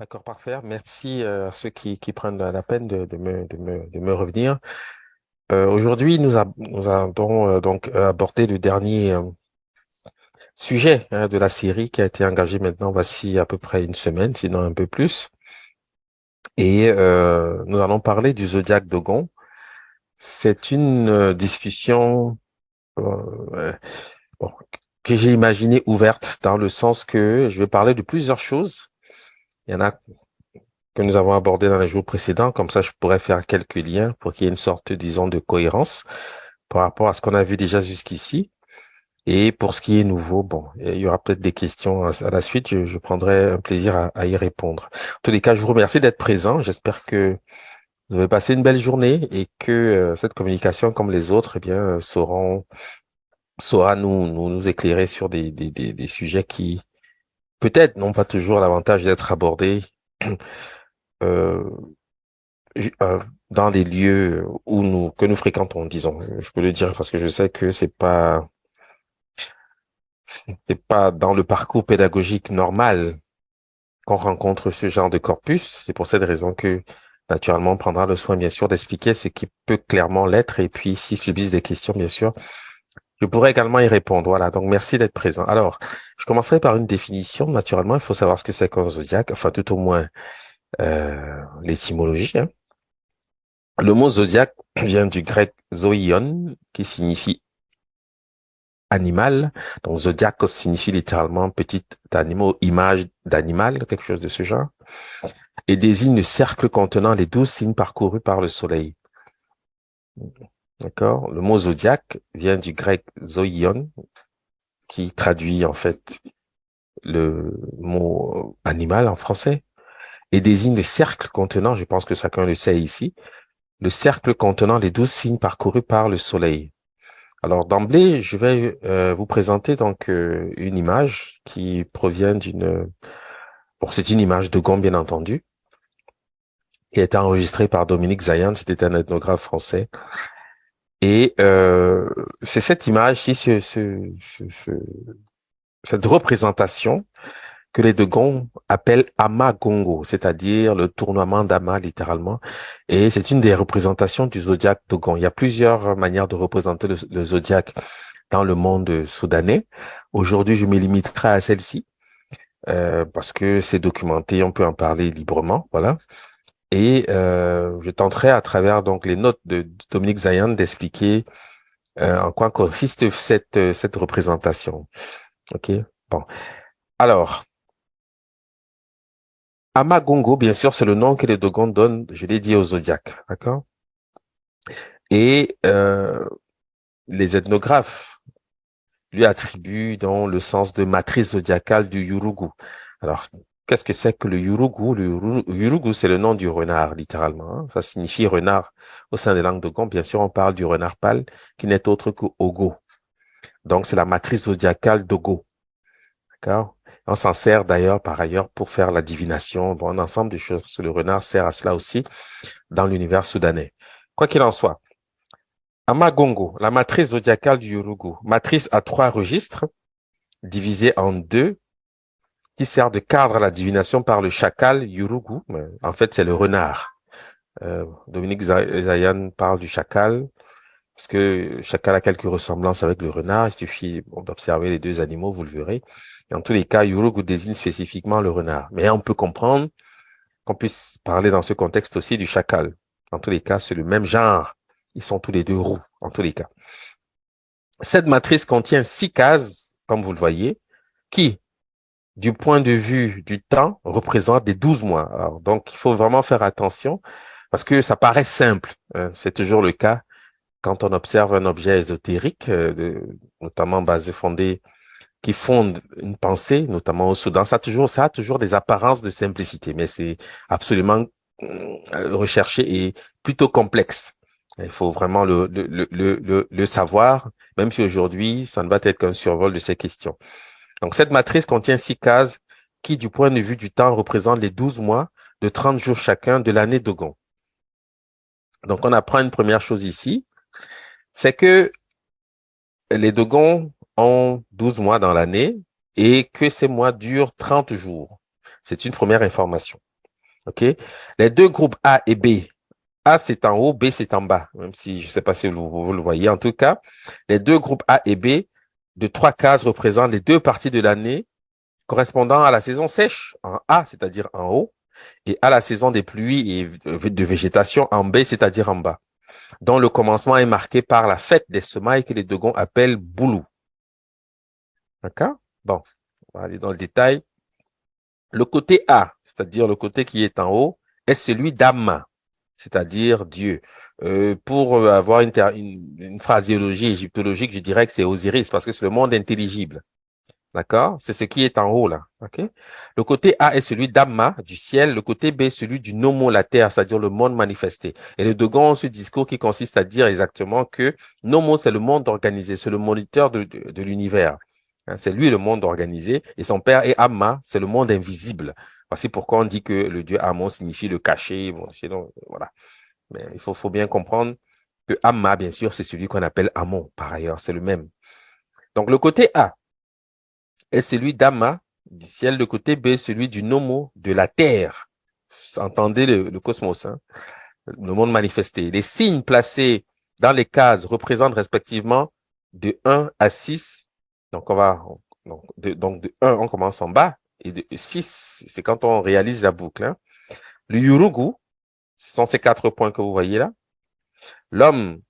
D'accord, parfait. Merci à ceux qui prennent la peine de me revenir. Aujourd'hui, nous allons donc aborder le dernier sujet de la série qui a été engagé maintenant, voici à peu près une semaine, sinon un peu plus. Et nous allons parler du zodiaque Dogon. C'est une discussion euh, euh, bon, que j'ai imaginée ouverte dans le sens que je vais parler de plusieurs choses. Il y en a que nous avons abordé dans les jours précédents. Comme ça, je pourrais faire quelques liens pour qu'il y ait une sorte, disons, de cohérence par rapport à ce qu'on a vu déjà jusqu'ici. Et pour ce qui est nouveau, bon, il y aura peut-être des questions à la suite. Je prendrai un plaisir à y répondre. En tous les cas, je vous remercie d'être présent. J'espère que vous avez passé une belle journée et que cette communication, comme les autres, eh bien, saura nous éclairer sur des sujets qui, peut-être, n'ont pas toujours l'avantage d'être abordés euh, j- euh, dans les lieux que nous fréquentons, disons. Je peux le dire parce que je sais que c'est pas dans le parcours pédagogique normal qu'on rencontre ce genre de corpus. C'est pour cette raison que, naturellement, on prendra le soin, bien sûr, d'expliquer ce qui peut clairement l'être. Et puis, s'ils subissent des questions, bien sûr, je pourrais également y répondre. Voilà. Donc, merci d'être présent. Alors, je commencerai par une définition. Naturellement, il faut savoir ce que c'est qu'un zodiaque. Enfin, tout au moins, l'étymologie, hein. Le mot zodiaque vient du grec zoion, qui signifie animal. Donc, zodiaque signifie littéralement petit animal, image d'animal, quelque chose de ce genre, et désigne le cercle contenant les 12 signes parcourus par le soleil. D'accord? Le mot zodiaque vient du grec zoion, qui traduit en fait le mot animal en français, et désigne le cercle contenant, je pense que chacun le sait ici, le cercle contenant les 12 signes parcourus par le soleil. Alors d'emblée, je vais vous présenter donc une image qui provient bon, c'est une image de Gaume bien entendu, qui a été enregistrée par Dominique Zayan, c'était un ethnographe français. Et c'est cette image-ci, cette représentation que les Dogons appellent Amagongo, c'est-à-dire le tournoiement d'Ama littéralement. Et c'est une des représentations du zodiaque Dogon. Il y a plusieurs manières de représenter le zodiaque dans le monde soudanais. Aujourd'hui, je me limiterai à celle-ci parce que c'est documenté, on peut en parler librement, voilà. Et je tenterai à travers donc les notes de Dominique Zayan d'expliquer en quoi consiste cette représentation. Ok. Bon. Alors, Amagongo, bien sûr, c'est le nom que les Dogons donnent, je l'ai dit, au zodiaque, d'accord? Et les ethnographes lui attribuent donc le sens de matrice zodiacale du Yurugu. Alors, qu'est-ce que c'est que le Yurugu? Yurugu, c'est le nom du renard, littéralement, hein. Ça signifie renard au sein des langues Dogon. Bien sûr, on parle du renard pâle, qui n'est autre que Ogo. Donc, c'est la matrice zodiacale d'Ogo, d'accord? On s'en sert d'ailleurs, par ailleurs, pour faire la divination, bon, un ensemble de choses, parce que le renard sert à cela aussi dans l'univers soudanais. Quoi qu'il en soit, Amagongo, la matrice zodiacale du Yurugu, matrice à 3 registres, divisée en 2, qui sert de cadre à la divination par le chacal Yurugu. Mais en fait, c'est le renard. Dominique Zayan parle du chacal, parce que le chacal a quelques ressemblances avec le renard. Il suffit bon, d'observer les deux animaux, vous le verrez. Et en tous les cas, Yurugu désigne spécifiquement le renard. Mais on peut comprendre qu'on puisse parler dans ce contexte aussi du chacal. En tous les cas, c'est le même genre. Ils sont tous les deux roux, en tous les cas. Cette matrice contient 6 cases, comme vous le voyez, qui, du point de vue du temps, représentent des 12 mois. Alors, donc, il faut vraiment faire attention parce que ça paraît simple, hein. C'est toujours le cas quand on observe un objet ésotérique, notamment basé, fondé, qui fonde une pensée, notamment au Soudan. Ça a toujours des apparences de simplicité, mais c'est absolument recherché et plutôt complexe. Il faut vraiment le savoir, même si aujourd'hui, ça ne va être qu'un survol de ces questions. Donc, cette matrice contient 6 cases qui, du point de vue du temps, représentent les 12 mois de 30 jours chacun de l'année Dogon. Donc, on apprend une première chose ici, c'est que les Dogons ont 12 mois dans l'année et que ces mois durent 30 jours. C'est une première information. OK? Les deux groupes A et B. A, c'est en haut, B, c'est en bas. Même si je ne sais pas si vous le voyez. En tout cas, les deux groupes A et B de 3 cases représentent les deux parties de l'année correspondant à la saison sèche en A, c'est-à-dire en haut, et à la saison des pluies et de végétation en B, c'est-à-dire en bas, dont le commencement est marqué par la fête des semailles que les Dogons appellent Boulou. D'accord? Bon, on va aller dans le détail. Le côté A, c'est-à-dire le côté qui est en haut, est celui d'Amma, c'est-à-dire Dieu. Pour avoir une phraséologie égyptologique, je dirais que c'est Osiris, parce que c'est le monde intelligible. D'accord? C'est ce qui est en haut, là. OK? Le côté A est celui d'Amma, du ciel. Le côté B, celui du Nomo, la terre, c'est-à-dire le monde manifesté. Et les Dogons ont ce discours qui consiste à dire exactement que Nomo, c'est le monde organisé, c'est le moniteur de l'univers. Hein, c'est lui le monde organisé. Et son père est Amma, c'est le monde invisible. Voici pourquoi on dit que le dieu Amon signifie le caché. Bon, sinon, voilà. Mais il faut bien comprendre que Amma, bien sûr, c'est celui qu'on appelle Amon. Par ailleurs, c'est le même. Donc, le côté A est celui d'Ama, du ciel, le côté B, celui du Nomo, de la terre. Entendez le cosmos, hein, le monde manifesté. Les signes placés dans les cases représentent respectivement de 1 à 6. Donc, de 1, on commence en bas, et de 6, c'est quand on réalise la boucle. Hein. Le Yurugu, ce sont ces 4 points que vous voyez là. L'homme.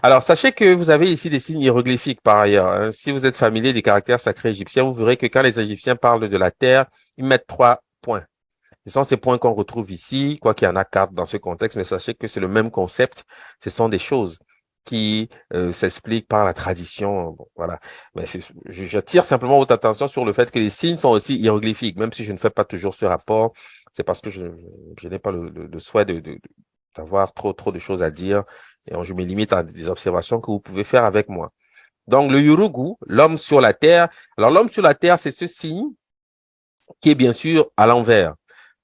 Alors, sachez que vous avez ici des signes hiéroglyphiques par ailleurs. Hein. Si vous êtes familier des caractères sacrés égyptiens, vous verrez que quand les Égyptiens parlent de la terre, ils mettent 3 points. Ce sont ces points qu'on retrouve ici, quoi qu'il y en a 4 dans ce contexte, mais sachez que c'est le même concept. Ce sont des choses qui s'expliquent par la tradition. Bon, voilà. Mais j'attire simplement votre attention sur le fait que les signes sont aussi hiéroglyphiques, même si je ne fais pas toujours ce rapport. C'est parce que je n'ai pas le souhait d'avoir trop de choses à dire. Et je me limite à des observations que vous pouvez faire avec moi. Donc, le Yurugu, l'homme sur la terre. Alors, l'homme sur la terre, c'est ce signe qui est bien sûr à l'envers.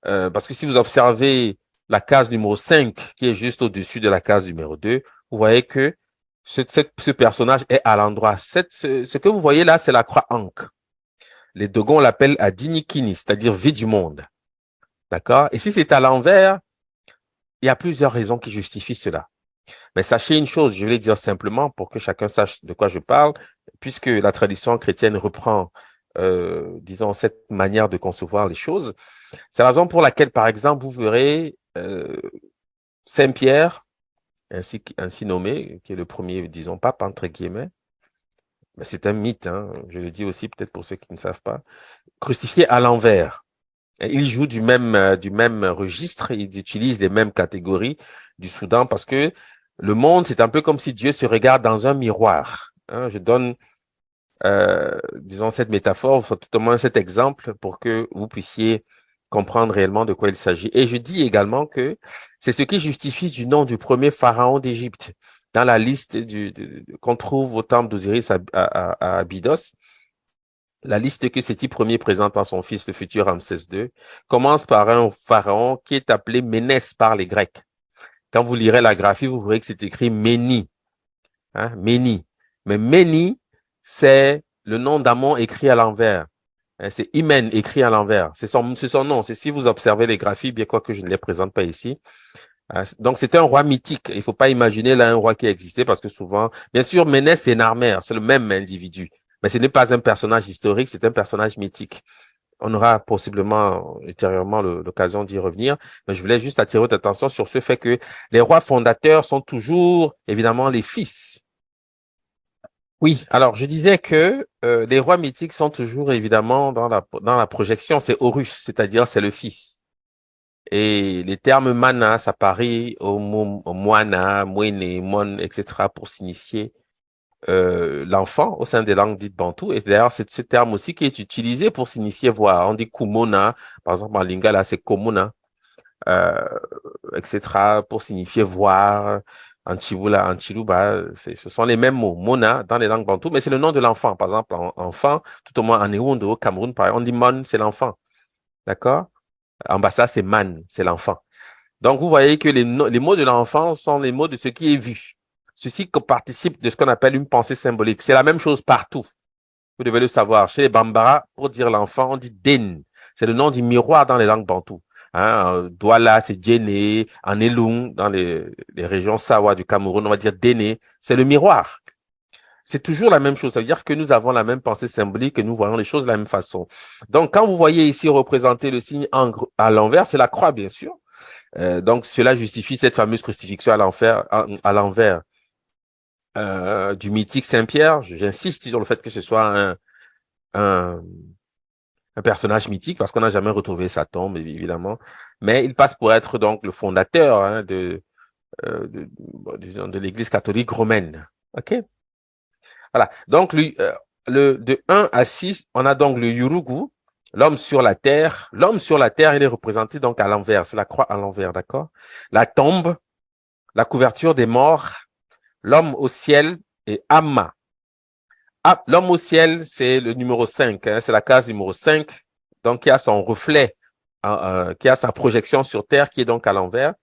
Parce que si vous observez la case numéro 5, qui est juste au-dessus de la case numéro 2, vous voyez que ce personnage est à l'endroit. Ce que vous voyez là, c'est la croix Ankh. Les Dogons l'appellent Adinikini, c'est-à-dire vie du monde. D'accord? Et si c'est à l'envers, il y a plusieurs raisons qui justifient cela. Mais sachez une chose, je vais le dire simplement pour que chacun sache de quoi je parle, puisque la tradition chrétienne reprend, disons, cette manière de concevoir les choses. C'est la raison pour laquelle, par exemple, vous verrez Saint Pierre, ainsi nommé, qui est le premier, disons, pape, entre guillemets, mais c'est un mythe, hein, je le dis aussi peut-être pour ceux qui ne savent pas, crucifié à l'envers. Il joue du même registre, il utilise les mêmes catégories du Soudan parce que le monde, c'est un peu comme si Dieu se regarde dans un miroir. Hein. Je donne, disons, cette métaphore, tout au moins cet exemple pour que vous puissiez comprendre réellement de quoi il s'agit. Et je dis également que c'est ce qui justifie du nom du premier pharaon d'Égypte. Dans la liste qu'on trouve au temple d'Osiris à Abydos, la liste que Séti Ier présente à son fils, le futur Ramsès II, commence par un pharaon qui est appelé Ménès par les Grecs. Quand vous lirez la graphie, vous verrez que c'est écrit Méni. Hein, Méni. Mais Méni, c'est le nom d'Amon écrit à l'envers. Hein, c'est Imen écrit à l'envers. C'est son nom. Si vous observez les graphies, bien quoi que je ne les présente pas ici. Hein, donc, c'était un roi mythique. Il ne faut pas imaginer là un roi qui existait parce que souvent, bien sûr, Ménès et Narmer, c'est le même individu. Mais ce n'est pas un personnage historique, c'est un personnage mythique. On aura possiblement ultérieurement l'occasion d'y revenir, mais je voulais juste attirer votre attention sur ce fait que les rois fondateurs sont toujours évidemment les fils. Oui, alors je disais que les rois mythiques sont toujours évidemment dans la projection, c'est Horus, c'est-à-dire c'est le fils. Et les termes mana, ça parie au moana, moine, mon, etc. pour signifier l'enfant au sein des langues dites bantou. Et d'ailleurs, c'est ce terme aussi qui est utilisé pour signifier voir. On dit kumona, par exemple en lingala, c'est komuna, euh, etc. pour signifier voir. En chibula, en chiluba, ce sont les mêmes mots, mona, dans les langues bantou, mais c'est le nom de l'enfant. Par exemple, enfant, tout au moins en Ewondo, au Cameroun, par exemple, on dit mon, c'est l'enfant. D'accord? En bassa, c'est man, c'est l'enfant. Donc, vous voyez que les mots de l'enfant sont les mots de ce qui est vu. Ceci participe de ce qu'on appelle une pensée symbolique. C'est la même chose partout. Vous devez le savoir. Chez les Bambara, pour dire l'enfant, on dit Den. C'est le nom du miroir dans les langues bantoues. Douala, c'est Djéné. En Elung, dans les régions Sawa du Cameroun, on va dire Déné. C'est le miroir. C'est toujours la même chose. Ça veut dire que nous avons la même pensée symbolique, que nous voyons les choses de la même façon. Donc, quand vous voyez ici représenter le signe à l'envers, c'est la croix, bien sûr. Donc, cela justifie cette fameuse crucifixion à l'envers du mythique Saint-Pierre. J'insiste sur le fait que ce soit un, un personnage mythique parce qu'on n'a jamais retrouvé sa tombe, évidemment. Mais il passe pour être donc le fondateur de l'Église catholique romaine. OK? Voilà. Donc, de 1 à 6, on a donc le Yurugu, l'homme sur la terre. L'homme sur la terre, il est représenté donc à l'envers. C'est la croix à l'envers, d'accord? La tombe, la couverture des morts, l'homme au ciel et Amma. Ah, l'homme au ciel, c'est le numéro 5, hein, c'est la case numéro 5, donc qui a son reflet, qui a sa projection sur terre, qui est donc à l'envers.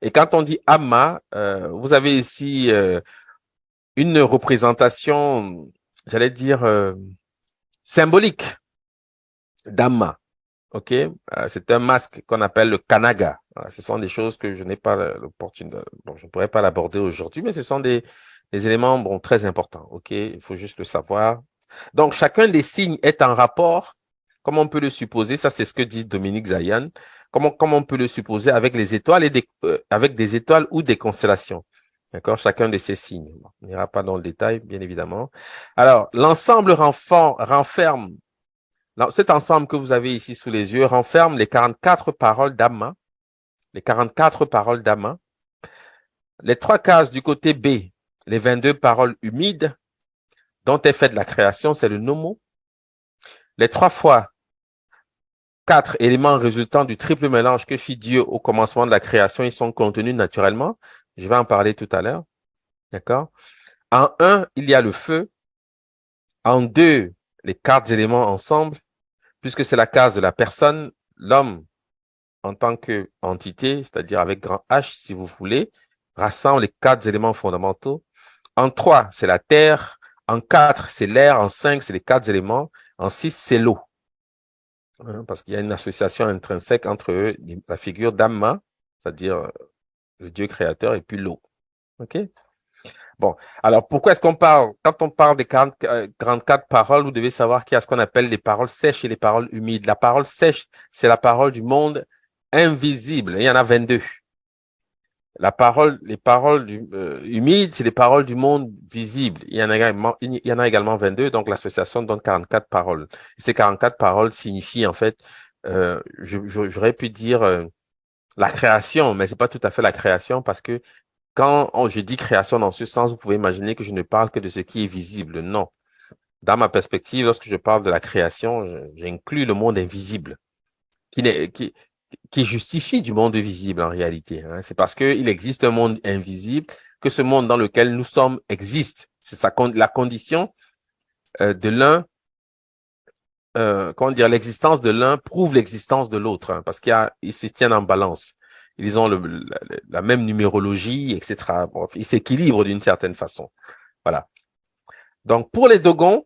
Et quand on dit Amma, vous avez ici une représentation, j'allais dire, symbolique d'Amma. OK? C'est un masque qu'on appelle le Kanaga. Voilà, ce sont des choses que je n'ai pas l'opportunité, bon, je ne pourrais pas l'aborder aujourd'hui, mais ce sont des éléments, bon, très importants. OK? Il faut juste le savoir. Donc, chacun des signes est en rapport, comme on peut le supposer, ça c'est ce que dit Dominique Zayan, comment on peut le supposer avec les étoiles avec des étoiles ou des constellations. D'accord? Chacun de ces signes. Bon, on n'ira pas dans le détail, bien évidemment. Alors, l'ensemble renferme cet ensemble que vous avez ici sous les yeux renferme les 44 paroles d'Amma, les 44 paroles d'Amma, les 3 cases du côté B, les 22 paroles humides dont est faite la création, c'est le nomo. Les 3 fois 4 éléments résultant du triple mélange que fit Dieu au commencement de la création, ils sont contenus naturellement. Je vais en parler tout à l'heure. D'accord? En 1, il y a le feu. En 2, les 4 éléments ensemble, puisque c'est la case de la personne, l'homme en tant qu'entité, c'est-à-dire avec grand H, si vous voulez, rassemble les 4 éléments fondamentaux. En 3, c'est la terre. En 4, c'est l'air. En 5, c'est les 4 éléments. En 6, c'est l'eau. Parce qu'il y a une association intrinsèque entre eux, la figure d'Amma, c'est-à-dire le Dieu créateur, et puis l'eau. OK? Bon, alors pourquoi est-ce qu'on parle, quand on parle des 44 paroles, vous devez savoir qu'il y a ce qu'on appelle les paroles sèches et les paroles humides. La parole sèche, c'est la parole du monde invisible. Il y en a 22. Les paroles humides, c'est les paroles du monde visible. Il y en a également 22, donc l'association donne 44 paroles. Et ces 44 paroles signifient en fait, j'aurais pu dire la création, mais c'est pas tout à fait la création parce que quand je dis création dans ce sens, vous pouvez imaginer que je ne parle que de ce qui est visible. Non. Dans ma perspective, lorsque je parle de la création, j'inclus le monde invisible qui, n'est- qui, qui justifie du monde visible en réalité. Hein. C'est parce qu'il existe un monde invisible que ce monde dans lequel nous sommes existe. C'est la condition de l'un, comment dire, l'existence de l'un prouve l'existence de l'autre, hein, parce ils se tiennent en balance. Ils ont la même numérologie, etc. Bon, ils s'équilibrent d'une certaine façon. Voilà. Donc, pour les Dogons,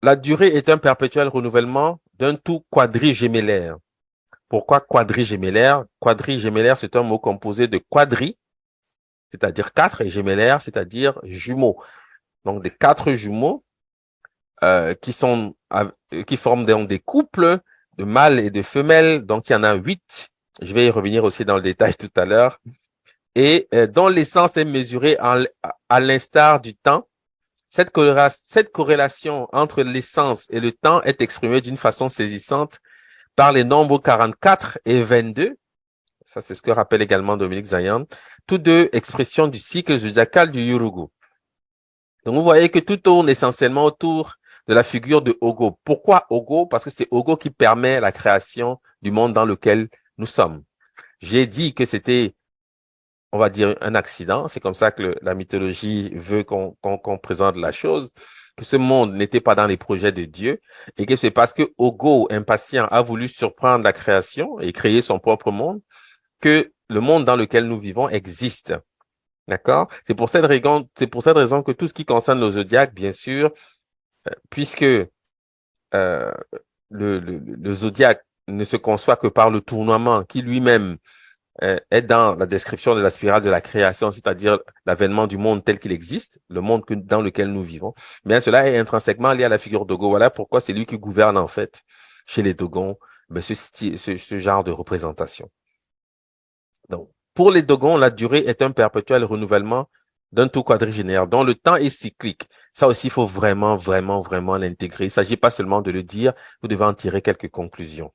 la durée est un perpétuel renouvellement d'un tout quadrigémellaire. Pourquoi quadrigémellaire? Quadrigémellaire, c'est un mot composé de quadri, c'est-à-dire 4, et gémellaire, c'est-à-dire jumeaux. Donc, des 4 jumeaux qui forment donc des couples de mâles et de femelles. Donc, il y en a 8. Je vais y revenir aussi dans le détail tout à l'heure. Et dont l'essence est mesurée à l'instar du temps. Cette corrélation entre l'essence et le temps est exprimée d'une façon saisissante par les nombres 44 et 22. Ça, c'est ce que rappelle également Dominique Zayan. Tous deux expressions du cycle zodiacal du Yurugu. Donc, vous voyez que tout tourne essentiellement autour de la figure de Ogo. Pourquoi Ogo? Parce que c'est Ogo qui permet la création du monde dans lequel nous sommes. J'ai dit que c'était, on va dire, un accident. C'est comme ça que la mythologie veut qu'on présente la chose, que ce monde n'était pas dans les projets de Dieu et que c'est parce que Ogo, impatient, a voulu surprendre la création et créer son propre monde que le monde dans lequel nous vivons existe. D'accord? C'est pour cette raison que tout ce qui concerne le zodiaque, bien sûr, puisque le zodiaque ne se conçoit que par le tournoiement, qui lui-même est dans la description de la spirale de la création, c'est-à-dire l'avènement du monde tel qu'il existe, le monde dans lequel nous vivons, bien cela est intrinsèquement lié à la figure Dogon. Voilà pourquoi c'est lui qui gouverne en fait chez les Dogons ce genre de représentation. Donc, pour les Dogons, la durée est un perpétuel renouvellement d'un tout quadrigénaire dont le temps est cyclique. Ça aussi, il faut vraiment, vraiment, vraiment l'intégrer. Il ne s'agit pas seulement de le dire, vous devez en tirer quelques conclusions.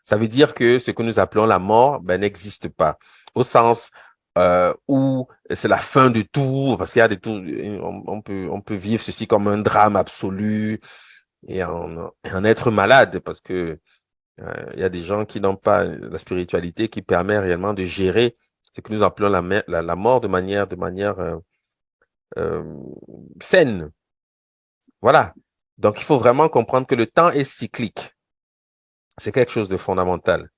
Ça veut dire que ce que nous appelons la mort n'existe pas, au sens où c'est la fin de tout, parce qu'il y a des tout, on peut vivre ceci comme un drame absolu et en être malade, parce que il y a des gens qui n'ont pas la spiritualité qui permet réellement de gérer ce que nous appelons la mort de manière euh, saine. Voilà. Donc, il faut vraiment comprendre que le temps est cyclique. C'est quelque chose de fondamental.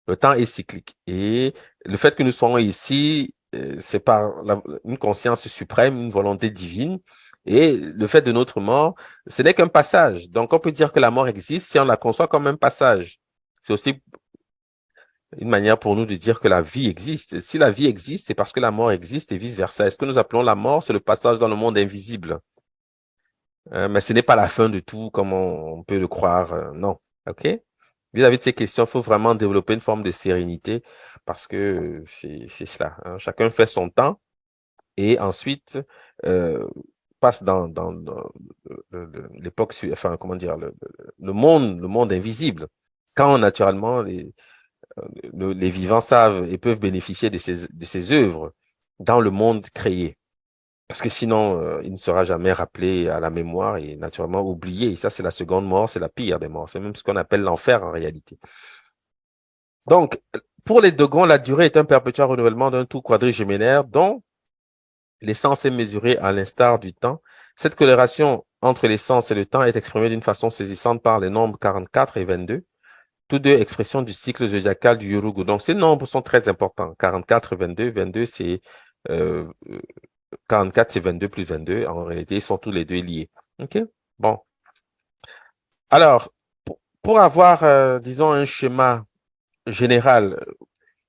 Le temps est cyclique. Et le fait que nous soyons ici, c'est par une conscience suprême, une volonté divine. Et le fait de notre mort, ce n'est qu'un passage. Donc, on peut dire que la mort existe si on la conçoit comme un passage. C'est aussi une manière pour nous de dire que la vie existe. Si la vie existe, c'est parce que la mort existe et vice-versa. Est-ce que nous appelons la mort, c'est le passage dans le monde invisible? Mais ce n'est pas la fin de tout, comme on peut le croire. Non. OK? Vis-à-vis de ces questions, il faut vraiment développer une forme de sérénité parce que c'est cela. Hein. Chacun fait son temps et ensuite euh, passe dans l'époque, enfin, comment dire, le monde invisible. Quand naturellement les vivants savent et peuvent bénéficier de ces œuvres dans le monde créé. Parce que sinon, il ne sera jamais rappelé à la mémoire et naturellement oublié. Et ça, c'est la seconde mort, c'est la pire des morts. C'est même ce qu'on appelle l'enfer en réalité. Donc, pour les Dogons, la durée est un perpétuel renouvellement d'un tout quadrigéminaire dont l'essence est mesurée à l'instar du temps. Cette corrélation entre l'essence et le temps est exprimée d'une façon saisissante par les nombres 44 et 22, tous deux expressions du cycle zodiacal du Yorugu. Donc, ces nombres sont très importants. 44 et 22. 22, c'est 44, c'est 22 plus 22. En réalité, ils sont tous les deux liés. OK? Bon. Alors, pour avoir, disons, un schéma général,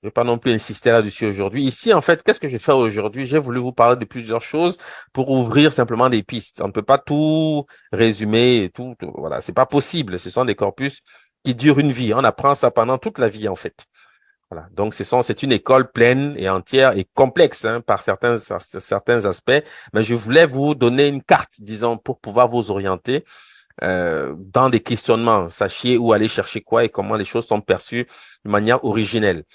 je ne vais pas non plus insister là-dessus aujourd'hui. Ici, en fait, qu'est-ce que je fais aujourd'hui? J'ai voulu vous parler de plusieurs choses pour ouvrir simplement des pistes. On ne peut pas tout résumer, voilà, c'est pas possible. Ce sont des corpus qui durent une vie. On apprend ça pendant toute la vie, en fait. Voilà. Donc, c'est une école pleine et entière et complexe hein, par certains aspects. Mais je voulais vous donner une carte, disons, pour pouvoir vous orienter dans des questionnements. Sachiez où aller chercher quoi et comment les choses sont perçues de manière originelle.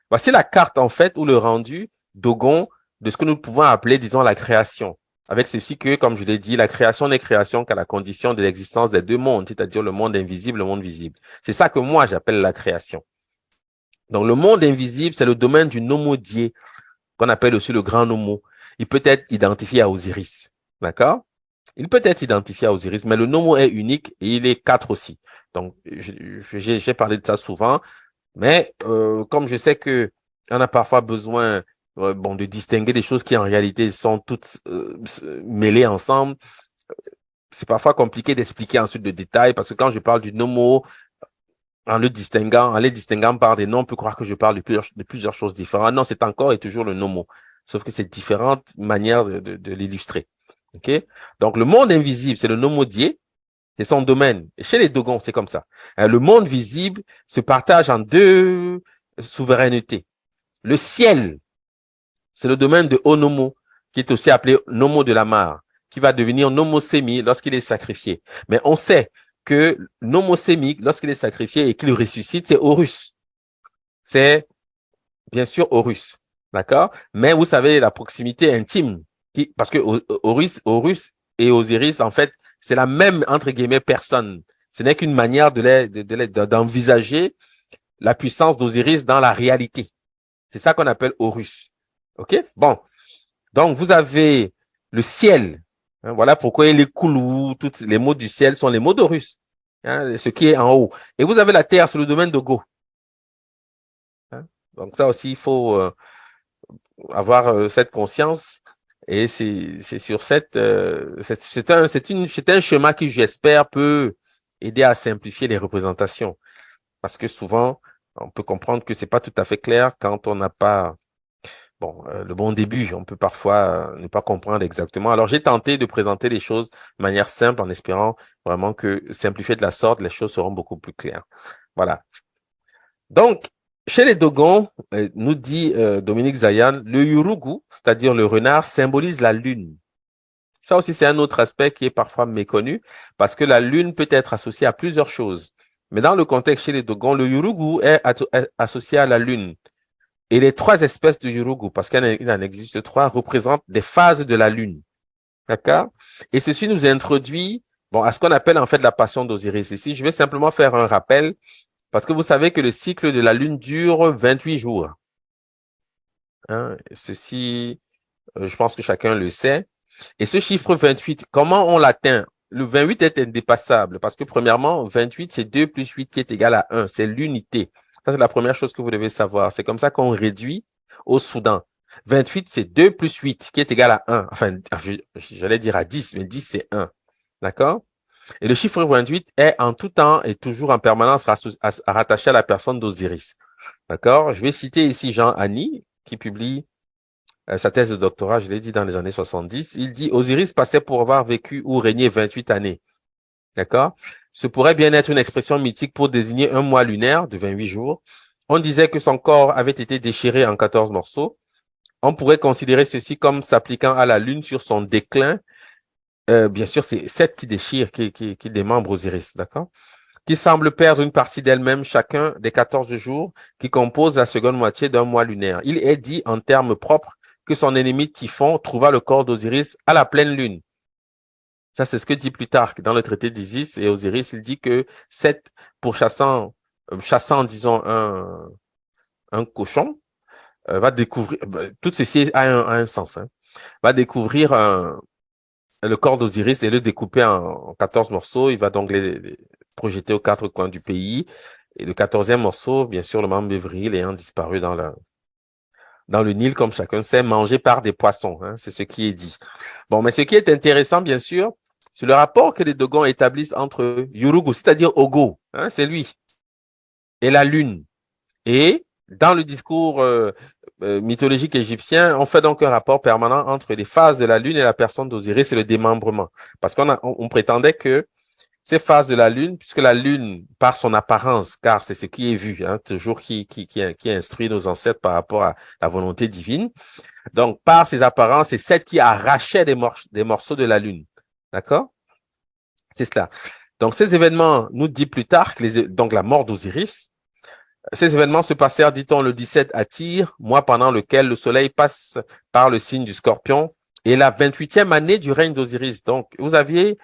Voici la carte, en fait, ou le rendu Dogon de ce que nous pouvons appeler, disons, la création. Avec ceci que, comme je l'ai dit, la création n'est création qu'à la condition de l'existence des deux mondes, c'est-à-dire le monde invisible, le monde visible. C'est ça que moi, j'appelle la création. Donc, le monde invisible, c'est le domaine du nomodier, qu'on appelle aussi le grand nomo. Il peut être identifié à Osiris. D'accord? Il peut être identifié à Osiris, mais le nomo est unique et il est 4 aussi. Donc, j'ai parlé de ça souvent, mais comme je sais que on a parfois besoin de distinguer des choses qui en réalité sont toutes mêlées ensemble, c'est parfois compliqué d'expliquer ensuite de détails parce que quand je parle du nomo, en les distinguant par des noms, on peut croire que je parle de plusieurs choses différentes. Non, c'est encore et toujours le nomo. Sauf que c'est différentes manières de l'illustrer. OK? Donc, le monde invisible, c'est le nomodier. C'est son domaine. Et chez les Dogons, c'est comme ça. Le monde visible se partage en deux souverainetés. Le ciel, c'est le domaine de Onomo, qui est aussi appelé Nomo de la Mare, qui va devenir Nomosemi lorsqu'il est sacrifié. Mais on sait que Nomosemi, lorsqu'il est sacrifié et qu'il ressuscite, c'est Horus. C'est bien sûr Horus. D'accord? Mais vous savez, la proximité intime, parce que Horus et Osiris, en fait, c'est la même, entre guillemets, personne. Ce n'est qu'une manière d'envisager la puissance d'Osiris dans la réalité. C'est ça qu'on appelle Horus. OK? Bon. Donc, vous avez le ciel. Hein, voilà pourquoi les Koulou, tous les mots du ciel sont les mots d'Horus. Hein, ce qui est en haut. Et vous avez la terre, c'est le domaine de Go. Hein? Donc, ça aussi, il faut avoir cette conscience. Et c'est sur c'est un schéma qui, j'espère, peut aider à simplifier les représentations. parce que souvent, on peut comprendre que c'est pas tout à fait clair quand on n'a pas le bon début. On peut parfois ne pas comprendre exactement. Alors, j'ai tenté de présenter les choses de manière simple en espérant vraiment que simplifier de la sorte, les choses seront beaucoup plus claires. Voilà. Donc, chez les Dogons, nous dit Dominique Zayan, le Yurugu, c'est-à-dire le renard, symbolise la lune. Ça aussi, c'est un autre aspect qui est parfois méconnu parce que la lune peut être associée à plusieurs choses. Mais dans le contexte chez les Dogons, le Yurugu est associé à la lune. Et les trois espèces de Yurugu, parce qu'il en existe trois, représentent des phases de la lune. D'accord? Et ceci nous introduit, à ce qu'on appelle en fait la passion d'Osiris. Ici, je vais simplement faire un rappel parce que vous savez que le cycle de la lune dure 28 jours. Hein? Ceci, je pense que chacun le sait. Et ce chiffre 28, comment on l'atteint? Le 28 est indépassable parce que premièrement, 28, c'est 2 plus 8 qui est égal à 1. C'est l'unité. Ça, c'est la première chose que vous devez savoir. C'est comme ça qu'on réduit au Soudan. 28, c'est 2 plus 8 qui est égal à 1. Enfin, j'allais dire à 10, mais 10, c'est 1. D'accord? Et le chiffre 28 est en tout temps et toujours en permanence rattaché à la personne d'Osiris. D'accord? Je vais citer ici Jean Annie, qui publie sa thèse de doctorat, je l'ai dit, dans les années 70. Il dit, Osiris passait pour avoir vécu ou régné 28 années. D'accord? Ce pourrait bien être une expression mythique pour désigner un mois lunaire de 28 jours. On disait que son corps avait été déchiré en 14 morceaux. On pourrait considérer ceci comme s'appliquant à la lune sur son déclin. Bien sûr, c'est Seth qui déchire, qui démembre Osiris, d'accord? Qui semble perdre une partie d'elle-même chacun des 14 jours qui composent la seconde moitié d'un mois lunaire. Il est dit en termes propres que son ennemi Typhon trouva le corps d'Osiris à la pleine lune. Ça, c'est ce que dit Plutarque dans le traité d'Isis et Osiris. Il dit que Seth, pour chassant, disons, un cochon, va découvrir, tout ceci a un sens, hein, va découvrir le corps d'Osiris et le découper en 14 morceaux. Il va donc les projeter aux quatre coins du pays. Et le 14e morceau, bien sûr, le membre viril ayant disparu dans le Nil, comme chacun sait, mangé par des poissons. Hein, c'est ce qui est dit. Bon, mais ce qui est intéressant, bien sûr, c'est le rapport que les Dogons établissent entre Yurugu, c'est-à-dire Ogo, hein, c'est lui, et la lune. Et dans le discours mythologique égyptien, on fait donc un rapport permanent entre les phases de la lune et la personne d'Osiris et le démembrement. Parce qu'on prétendait que ces phases de la lune, puisque la lune, par son apparence, car c'est ce qui est vu, hein, toujours qui instruit nos ancêtres par rapport à la volonté divine. Donc, par ses apparences, c'est celle qui arrachait des morceaux de la lune. D'accord? C'est cela. Donc, ces événements, nous dit plus tard, donc la mort d'Osiris, ces événements se passèrent, dit-on, le 17 à Tyr, mois pendant lequel le soleil passe par le signe du Scorpion, et la 28e année du règne d'Osiris. Donc, vous aviez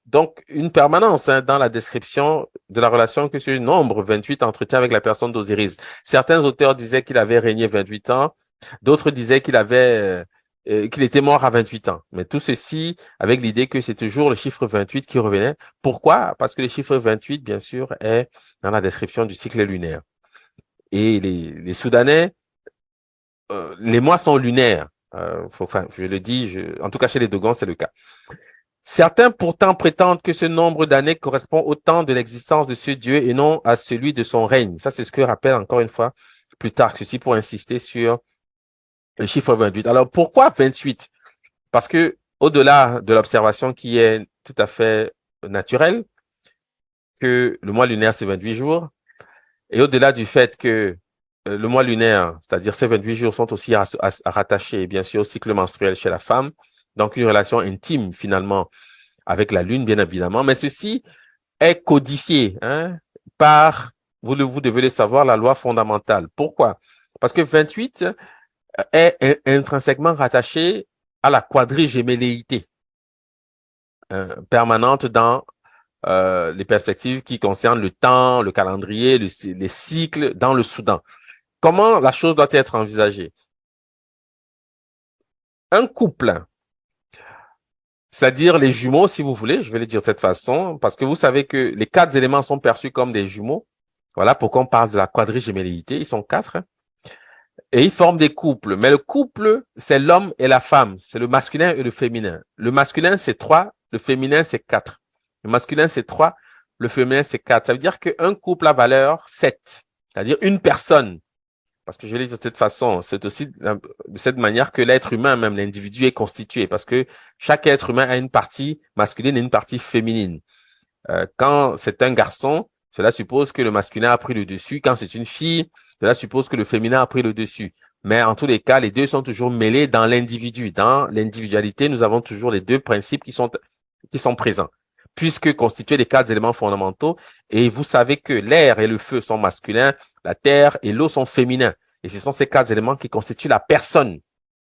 donc une permanence dans la description de la relation que ce nombre 28 entretient avec la personne d'Osiris. Certains auteurs disaient qu'il avait régné 28 ans, d'autres disaient qu'il était mort à 28 ans. Mais tout ceci avec l'idée que c'est toujours le chiffre 28 qui revenait. Pourquoi? Parce que le chiffre 28, bien sûr, est dans la description du cycle lunaire. Et les Soudanais, les mois sont lunaires. Je le dis, en tout cas chez les Dogons, c'est le cas. Certains pourtant prétendent que ce nombre d'années correspond au temps de l'existence de ce Dieu et non à celui de son règne. Ça, c'est ce que rappelle encore une fois plus tard, ceci pour insister sur le chiffre 28. Alors, pourquoi 28? Parce que, au-delà de l'observation qui est tout à fait naturelle, que le mois lunaire, c'est 28 jours, et au-delà du fait que le mois lunaire, c'est-à-dire ces 28 jours, sont aussi rattachés, bien sûr, au cycle menstruel chez la femme, donc une relation intime, finalement, avec la lune, bien évidemment, mais ceci est codifié par, vous devez le savoir, la loi fondamentale. Pourquoi? Parce que 28 est intrinsèquement rattaché à la quadrigémelléité permanente dans les perspectives qui concernent le temps, le calendrier, les cycles dans le Soudan. Comment la chose doit être envisagée? Un couple, c'est-à-dire les jumeaux, si vous voulez, je vais le dire de cette façon, parce que vous savez que les quatre éléments sont perçus comme des jumeaux. Voilà pourquoi on parle de la quadrigémelléité. Ils sont quatre. Et ils forment des couples. Mais le couple, c'est l'homme et la femme. C'est le masculin et le féminin. Le masculin, c'est 3. Le féminin, c'est 4. Le masculin, c'est 3. le féminin, c'est 4. Ça veut dire qu'un couple a valeur 7. C'est-à-dire une personne. Parce que je l'ai dit de cette façon, c'est aussi de cette manière que l'être humain, même l'individu, est constitué. Parce que chaque être humain a une partie masculine et une partie féminine. Quand c'est un garçon, cela suppose que le masculin a pris le dessus. Quand c'est une fille, cela suppose que le féminin a pris le dessus. Mais en tous les cas, les deux sont toujours mêlés dans l'individu. Dans l'individualité, nous avons toujours les deux principes qui sont présents, puisque constitués des 4 éléments fondamentaux. Et vous savez que l'air et le feu sont masculins, la terre et l'eau sont féminins. Et ce sont ces 4 éléments qui constituent la personne.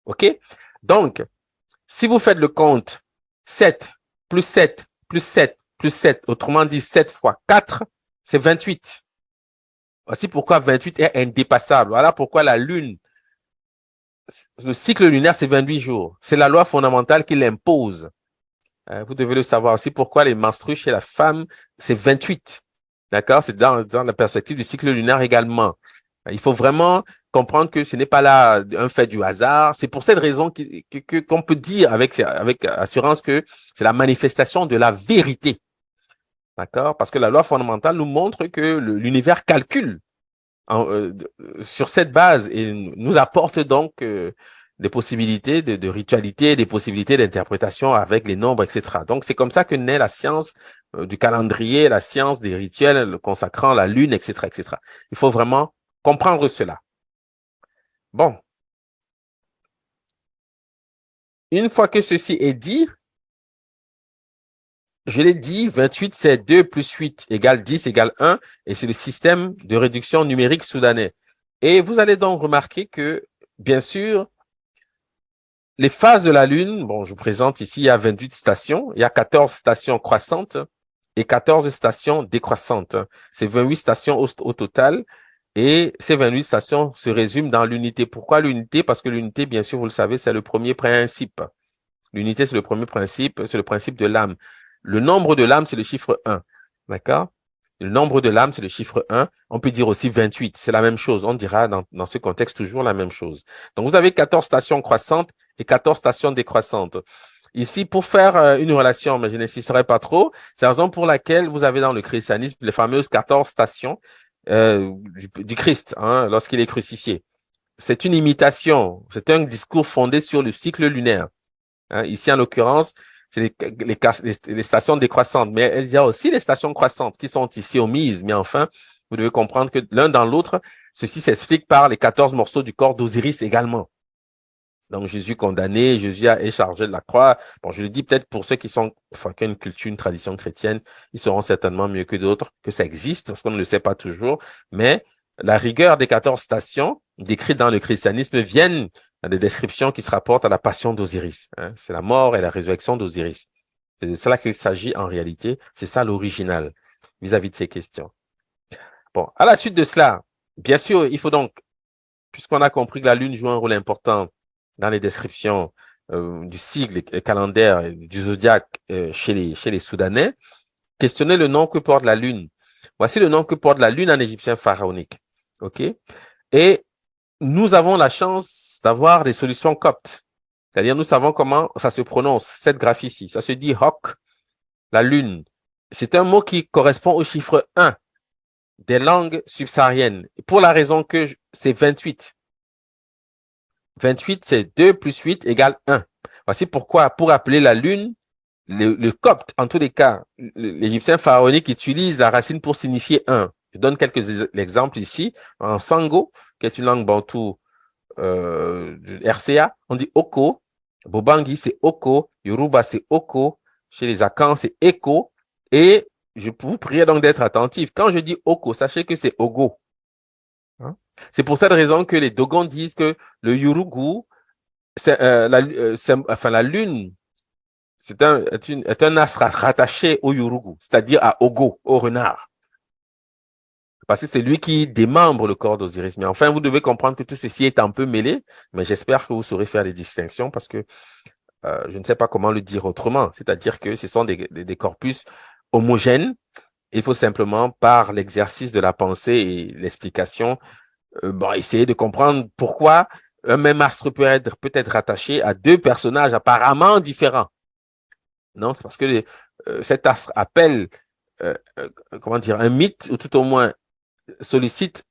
OK? Donc, si vous faites le compte 7 plus 7 plus 7 plus 7, autrement dit 7 fois 4, c'est 28. Voici pourquoi 28 est indépassable. Voilà pourquoi la Lune, le cycle lunaire, c'est 28 jours. C'est la loi fondamentale qui l'impose. Vous devez le savoir aussi pourquoi les menstrues chez la femme, c'est 28. D'accord? C'est dans la perspective du cycle lunaire également. Il faut vraiment comprendre que ce n'est pas là un fait du hasard. C'est pour cette raison qu'on peut dire avec assurance que c'est la manifestation de la vérité. D'accord? Parce que la loi fondamentale nous montre que l'univers calcule sur cette base et nous apporte donc des possibilités de ritualité, des possibilités d'interprétation avec les nombres, etc. Donc, c'est comme ça que naît la science du calendrier, la science des rituels consacrant la lune, etc., etc. Il faut vraiment comprendre cela. Bon. Une fois que ceci est dit, je l'ai dit, 28, c'est 2 plus 8 égale 10 égale 1, et c'est le système de réduction numérique soudanais. Et vous allez donc remarquer que, bien sûr, les phases de la Lune, bon, je vous présente ici, il y a 28 stations, il y a 14 stations croissantes et 14 stations décroissantes. C'est 28 stations au total, et ces 28 stations se résument dans l'unité. Pourquoi l'unité? Parce que l'unité, bien sûr, vous le savez, c'est le premier principe. L'unité, c'est le premier principe, c'est le principe de l'âme. Le nombre de l'âme, c'est le chiffre 1. D'accord? Le nombre de l'âme, c'est le chiffre 1. On peut dire aussi 28. C'est la même chose. On dira dans ce contexte toujours la même chose. Donc, vous avez 14 stations croissantes et 14 stations décroissantes. Ici, pour faire une relation, mais je n'insisterai pas trop, c'est la raison pour laquelle vous avez dans le christianisme les fameuses 14 stations du Christ, hein, lorsqu'il est crucifié. C'est une imitation. C'est un discours fondé sur le cycle lunaire. Hein, ici, en l'occurrence, c'est les stations décroissantes, mais il y a aussi les stations croissantes qui sont ici omises. Mais enfin, vous devez comprendre que l'un dans l'autre, ceci s'explique par les 14 morceaux du corps d'Osiris également. Donc, Jésus condamné, Jésus est chargé de la croix. Bon, je le dis peut-être pour ceux qui ont une culture, une tradition chrétienne, ils sauront certainement mieux que d'autres que ça existe, parce qu'on ne le sait pas toujours. Mais la rigueur des 14 stations décrites dans le christianisme viennent des descriptions qui se rapportent à la passion d'Osiris. Hein. C'est la mort et la résurrection d'Osiris. C'est de cela qu'il s'agit en réalité. C'est ça l'original vis-à-vis de ces questions. Bon, à la suite de cela, bien sûr, il faut donc, puisqu'on a compris que la Lune joue un rôle important dans les descriptions du sigle calendaire du zodiaque chez les Soudanais, questionner le nom que porte la Lune. Voici le nom que porte la Lune en égyptien pharaonique. OK? Et nous avons la chance d'avoir des solutions coptes. C'est-à-dire, nous savons comment ça se prononce, cette graphie ici. Ça se dit Hok, la Lune. C'est un mot qui correspond au chiffre 1 des langues subsahariennes. Pour la raison que c'est 28. 28, c'est 2 plus 8 égale 1. Voici pourquoi, pour appeler la Lune, le copte, en tous les cas, l'égyptien pharaonique utilise la racine pour signifier 1. Je donne quelques exemples ici. En Sango, qui est une langue bantoue RCA, on dit Oko. Bobangi, c'est Oko. Yoruba, c'est Oko. Chez les Akans, c'est Eko. Et je vous prie donc d'être attentif. Quand je dis Oko, sachez que c'est Ogo. Hein? C'est pour cette raison que les Dogons disent que le Yurugu, la Lune, est un astre rattaché au Yurugu, c'est-à-dire à Ogo, au renard. Parce que c'est lui qui démembre le corps d'Osiris. Mais enfin, vous devez comprendre que tout ceci est un peu mêlé, mais j'espère que vous saurez faire les distinctions parce que je ne sais pas comment le dire autrement. C'est-à-dire que ce sont des corpus homogènes. Il faut simplement, par l'exercice de la pensée et l'explication, essayer de comprendre pourquoi un même astre peut être rattaché à deux personnages apparemment différents. Non, c'est parce que cet astre appelle comment dire, un mythe, ou tout au moins sollicite,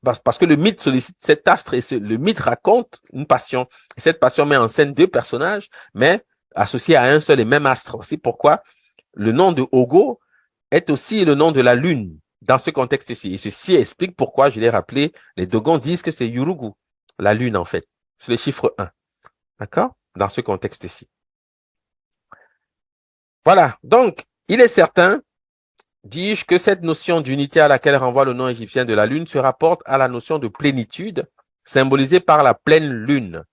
parce que le mythe sollicite cet astre, et le mythe raconte une passion. Et cette passion met en scène deux personnages, mais associés à un seul et même astre. C'est pourquoi le nom de Ogo est aussi le nom de la lune dans ce contexte-ci. Et ceci explique pourquoi, je l'ai rappelé, les Dogons disent que c'est Yurugu, la lune en fait. C'est le chiffre 1. D'accord? Dans ce contexte-ci. Voilà. Donc, il est certain, dis-je, que cette notion d'unité à laquelle renvoie le nom égyptien de la lune se rapporte à la notion de plénitude, symbolisée par la pleine lune.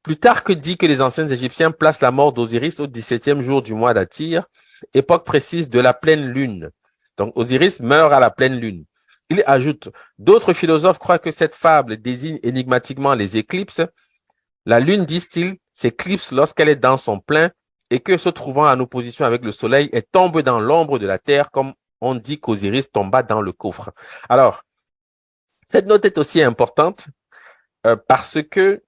Plutarque dit que les anciens Égyptiens placent la mort d'Osiris au 17e jour du mois d'Atyr, époque précise de la pleine lune. Donc Osiris meurt à la pleine lune. Il ajoute, d'autres philosophes croient que cette fable désigne énigmatiquement les éclipses. La lune, disent-ils, s'éclipse lorsqu'elle est dans son plein et que, se trouvant en opposition avec le soleil, elle tombe dans l'ombre de la terre, comme on dit qu'Osiris tomba dans le coffre. Alors, cette note est aussi importante parce que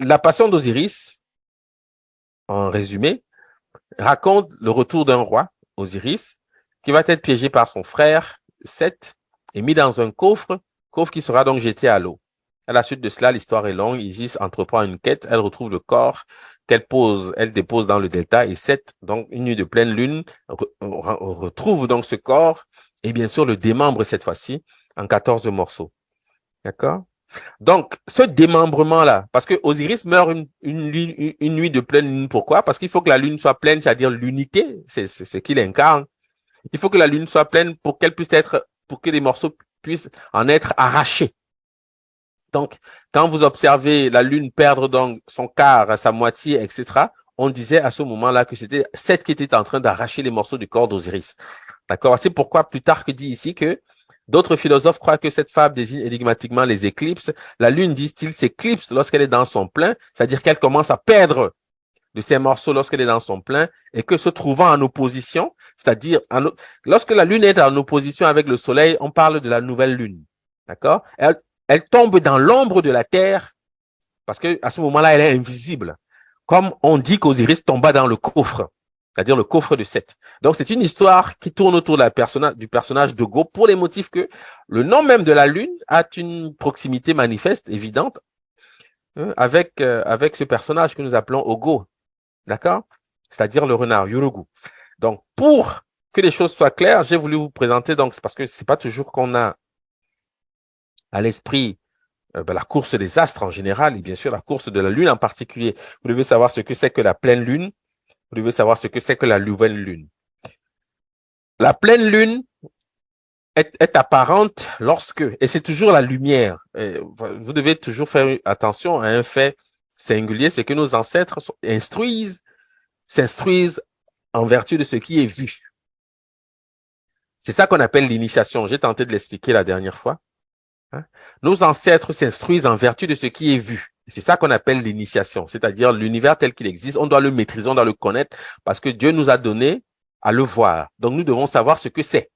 la passion d'Osiris, en résumé, raconte le retour d'un roi, Osiris, qui va être piégé par son frère, Seth, et mis dans un coffre qui sera donc jeté à l'eau. À la suite de cela, l'histoire est longue. Isis entreprend une quête. Elle retrouve le corps elle dépose dans le delta. Et Seth, donc une nuit de pleine lune, retrouve donc ce corps et bien sûr le démembre cette fois-ci en 14 morceaux. D'accord? Donc, ce démembrement-là, parce que Osiris meurt une nuit de pleine lune, pourquoi? Parce qu'il faut que la lune soit pleine, c'est-à-dire l'unité, c'est ce qu'il incarne. Il faut que la lune soit pleine pour qu'elle puisse être, pour que les morceaux puissent en être arrachés. Donc, quand vous observez la lune perdre donc son quart, sa moitié, etc., on disait à ce moment-là que c'était Seth qui était en train d'arracher les morceaux du corps d'Osiris. D'accord? C'est pourquoi Plutarque dit ici que d'autres philosophes croient que cette fable désigne énigmatiquement les éclipses. La lune, disent-ils, s'éclipse lorsqu'elle est dans son plein, c'est-à-dire qu'elle commence à perdre de ses morceaux lorsqu'elle est dans son plein, et que se trouvant en opposition, c'est-à-dire lorsque la lune est en opposition avec le soleil, on parle de la nouvelle lune. D'accord? Elle tombe dans l'ombre de la terre, parce que à ce moment-là, elle est invisible. Comme on dit qu'Osiris tomba dans le coffre, c'est-à-dire le coffre de Seth. Donc, c'est une histoire qui tourne autour de du personnage de Go pour les motifs que le nom même de la lune a une proximité manifeste, évidente, avec ce personnage que nous appelons Ogo. D'accord? C'est-à-dire le renard, Yurugu. Donc, pour que les choses soient claires, j'ai voulu vous présenter, donc, parce que c'est pas toujours qu'on a à l'esprit la course des astres en général, et bien sûr la course de la lune en particulier. Vous devez savoir ce que c'est que la pleine lune. Vous devez savoir ce que c'est que la nouvelle lune. La pleine lune est apparente lorsque, et c'est toujours la lumière, vous devez toujours faire attention à un fait singulier, c'est que nos ancêtres s'instruisent en vertu de ce qui est vu. C'est ça qu'on appelle l'initiation. J'ai tenté de l'expliquer la dernière fois. Nos ancêtres s'instruisent en vertu de ce qui est vu. C'est ça qu'on appelle l'initiation, c'est-à-dire l'univers tel qu'il existe. On doit le maîtriser, on doit le connaître parce que Dieu nous a donné à le voir. Donc, nous devons savoir ce que c'est.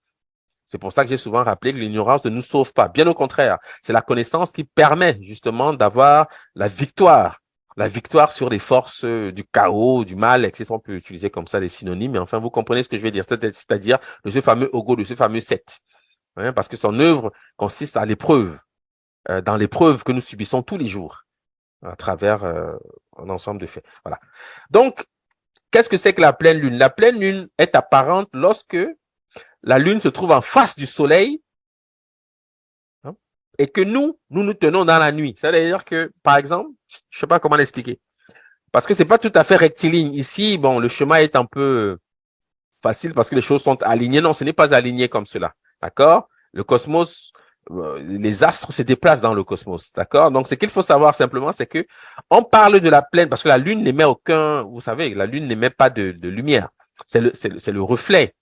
C'est pour ça que j'ai souvent rappelé que l'ignorance ne nous sauve pas. Bien au contraire, c'est la connaissance qui permet justement d'avoir la victoire sur les forces du chaos, du mal, etc. On peut utiliser comme ça les synonymes, mais enfin, vous comprenez ce que je veux dire, c'est-à-dire de ce fameux Ogo, de ce fameux Seth. Parce que son œuvre consiste à l'épreuve, dans l'épreuve que nous subissons tous les jours, à travers un ensemble de faits. Voilà. Donc, qu'est-ce que c'est que la pleine lune? La pleine lune est apparente lorsque la lune se trouve en face du soleil et que nous tenons dans la nuit. C'est-à-dire que, par exemple, je ne sais pas comment l'expliquer, parce que c'est pas tout à fait rectiligne. Ici, bon, le chemin est un peu facile parce que les choses sont alignées. Non, ce n'est pas aligné comme cela. D'accord? Le cosmos, les astres se déplacent dans le cosmos. D'accord? Donc, ce qu'il faut savoir simplement, c'est que on parle de la pleine parce que la lune n'émet aucun, vous savez, la lune n'émet pas de lumière. C'est le reflet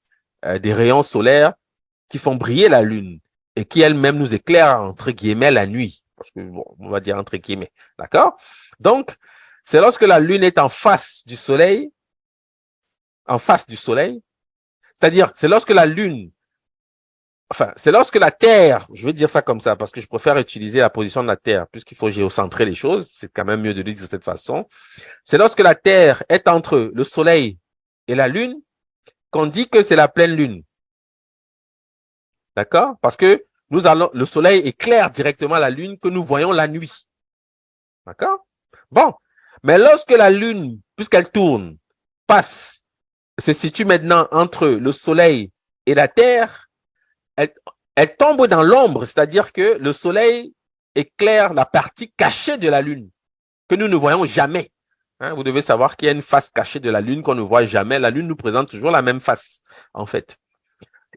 des rayons solaires qui font briller la lune et qui elle-même nous éclaire entre guillemets la nuit. Parce que, bon, on va dire entre guillemets. D'accord? Donc, c'est lorsque la lune est en face du soleil, c'est-à-dire, c'est lorsque la lune enfin, c'est lorsque la Terre, je vais dire ça comme ça, parce que je préfère utiliser la position de la Terre, puisqu'il faut géocentrer les choses, c'est quand même mieux de le dire de cette façon. C'est lorsque la Terre est entre le Soleil et la Lune qu'on dit que c'est la pleine Lune. D'accord? Parce que le Soleil éclaire directement la Lune que nous voyons la nuit. D'accord? Bon. Mais lorsque la Lune, puisqu'elle tourne, passe, se situe maintenant entre le Soleil et la Terre, elle, elle tombe dans l'ombre, c'est-à-dire que le Soleil éclaire la partie cachée de la Lune, que nous ne voyons jamais. Hein, vous devez savoir qu'il y a une face cachée de la Lune qu'on ne voit jamais. La Lune nous présente toujours la même face, en fait.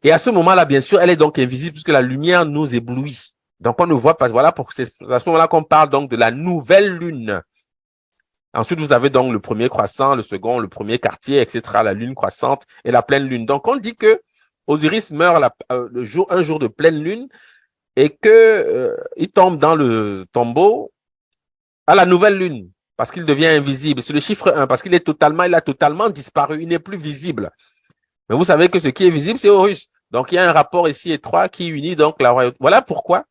Et à ce moment-là, bien sûr, elle est donc invisible puisque la lumière nous éblouit. Donc, on ne voit pas. Voilà, c'est à ce moment-là qu'on parle donc de la nouvelle Lune. Ensuite, vous avez donc le premier croissant, le second, le premier quartier, etc., la lune croissante et la pleine lune. Donc, on dit que Osiris meurt un jour de pleine lune et que il tombe dans le tombeau à la nouvelle lune parce qu'il devient invisible. C'est le chiffre 1 parce qu'il il a totalement disparu. Il n'est plus visible. Mais vous savez que ce qui est visible, c'est Horus. Donc, il y a un rapport ici étroit qui unit donc la royauté. Voilà pourquoi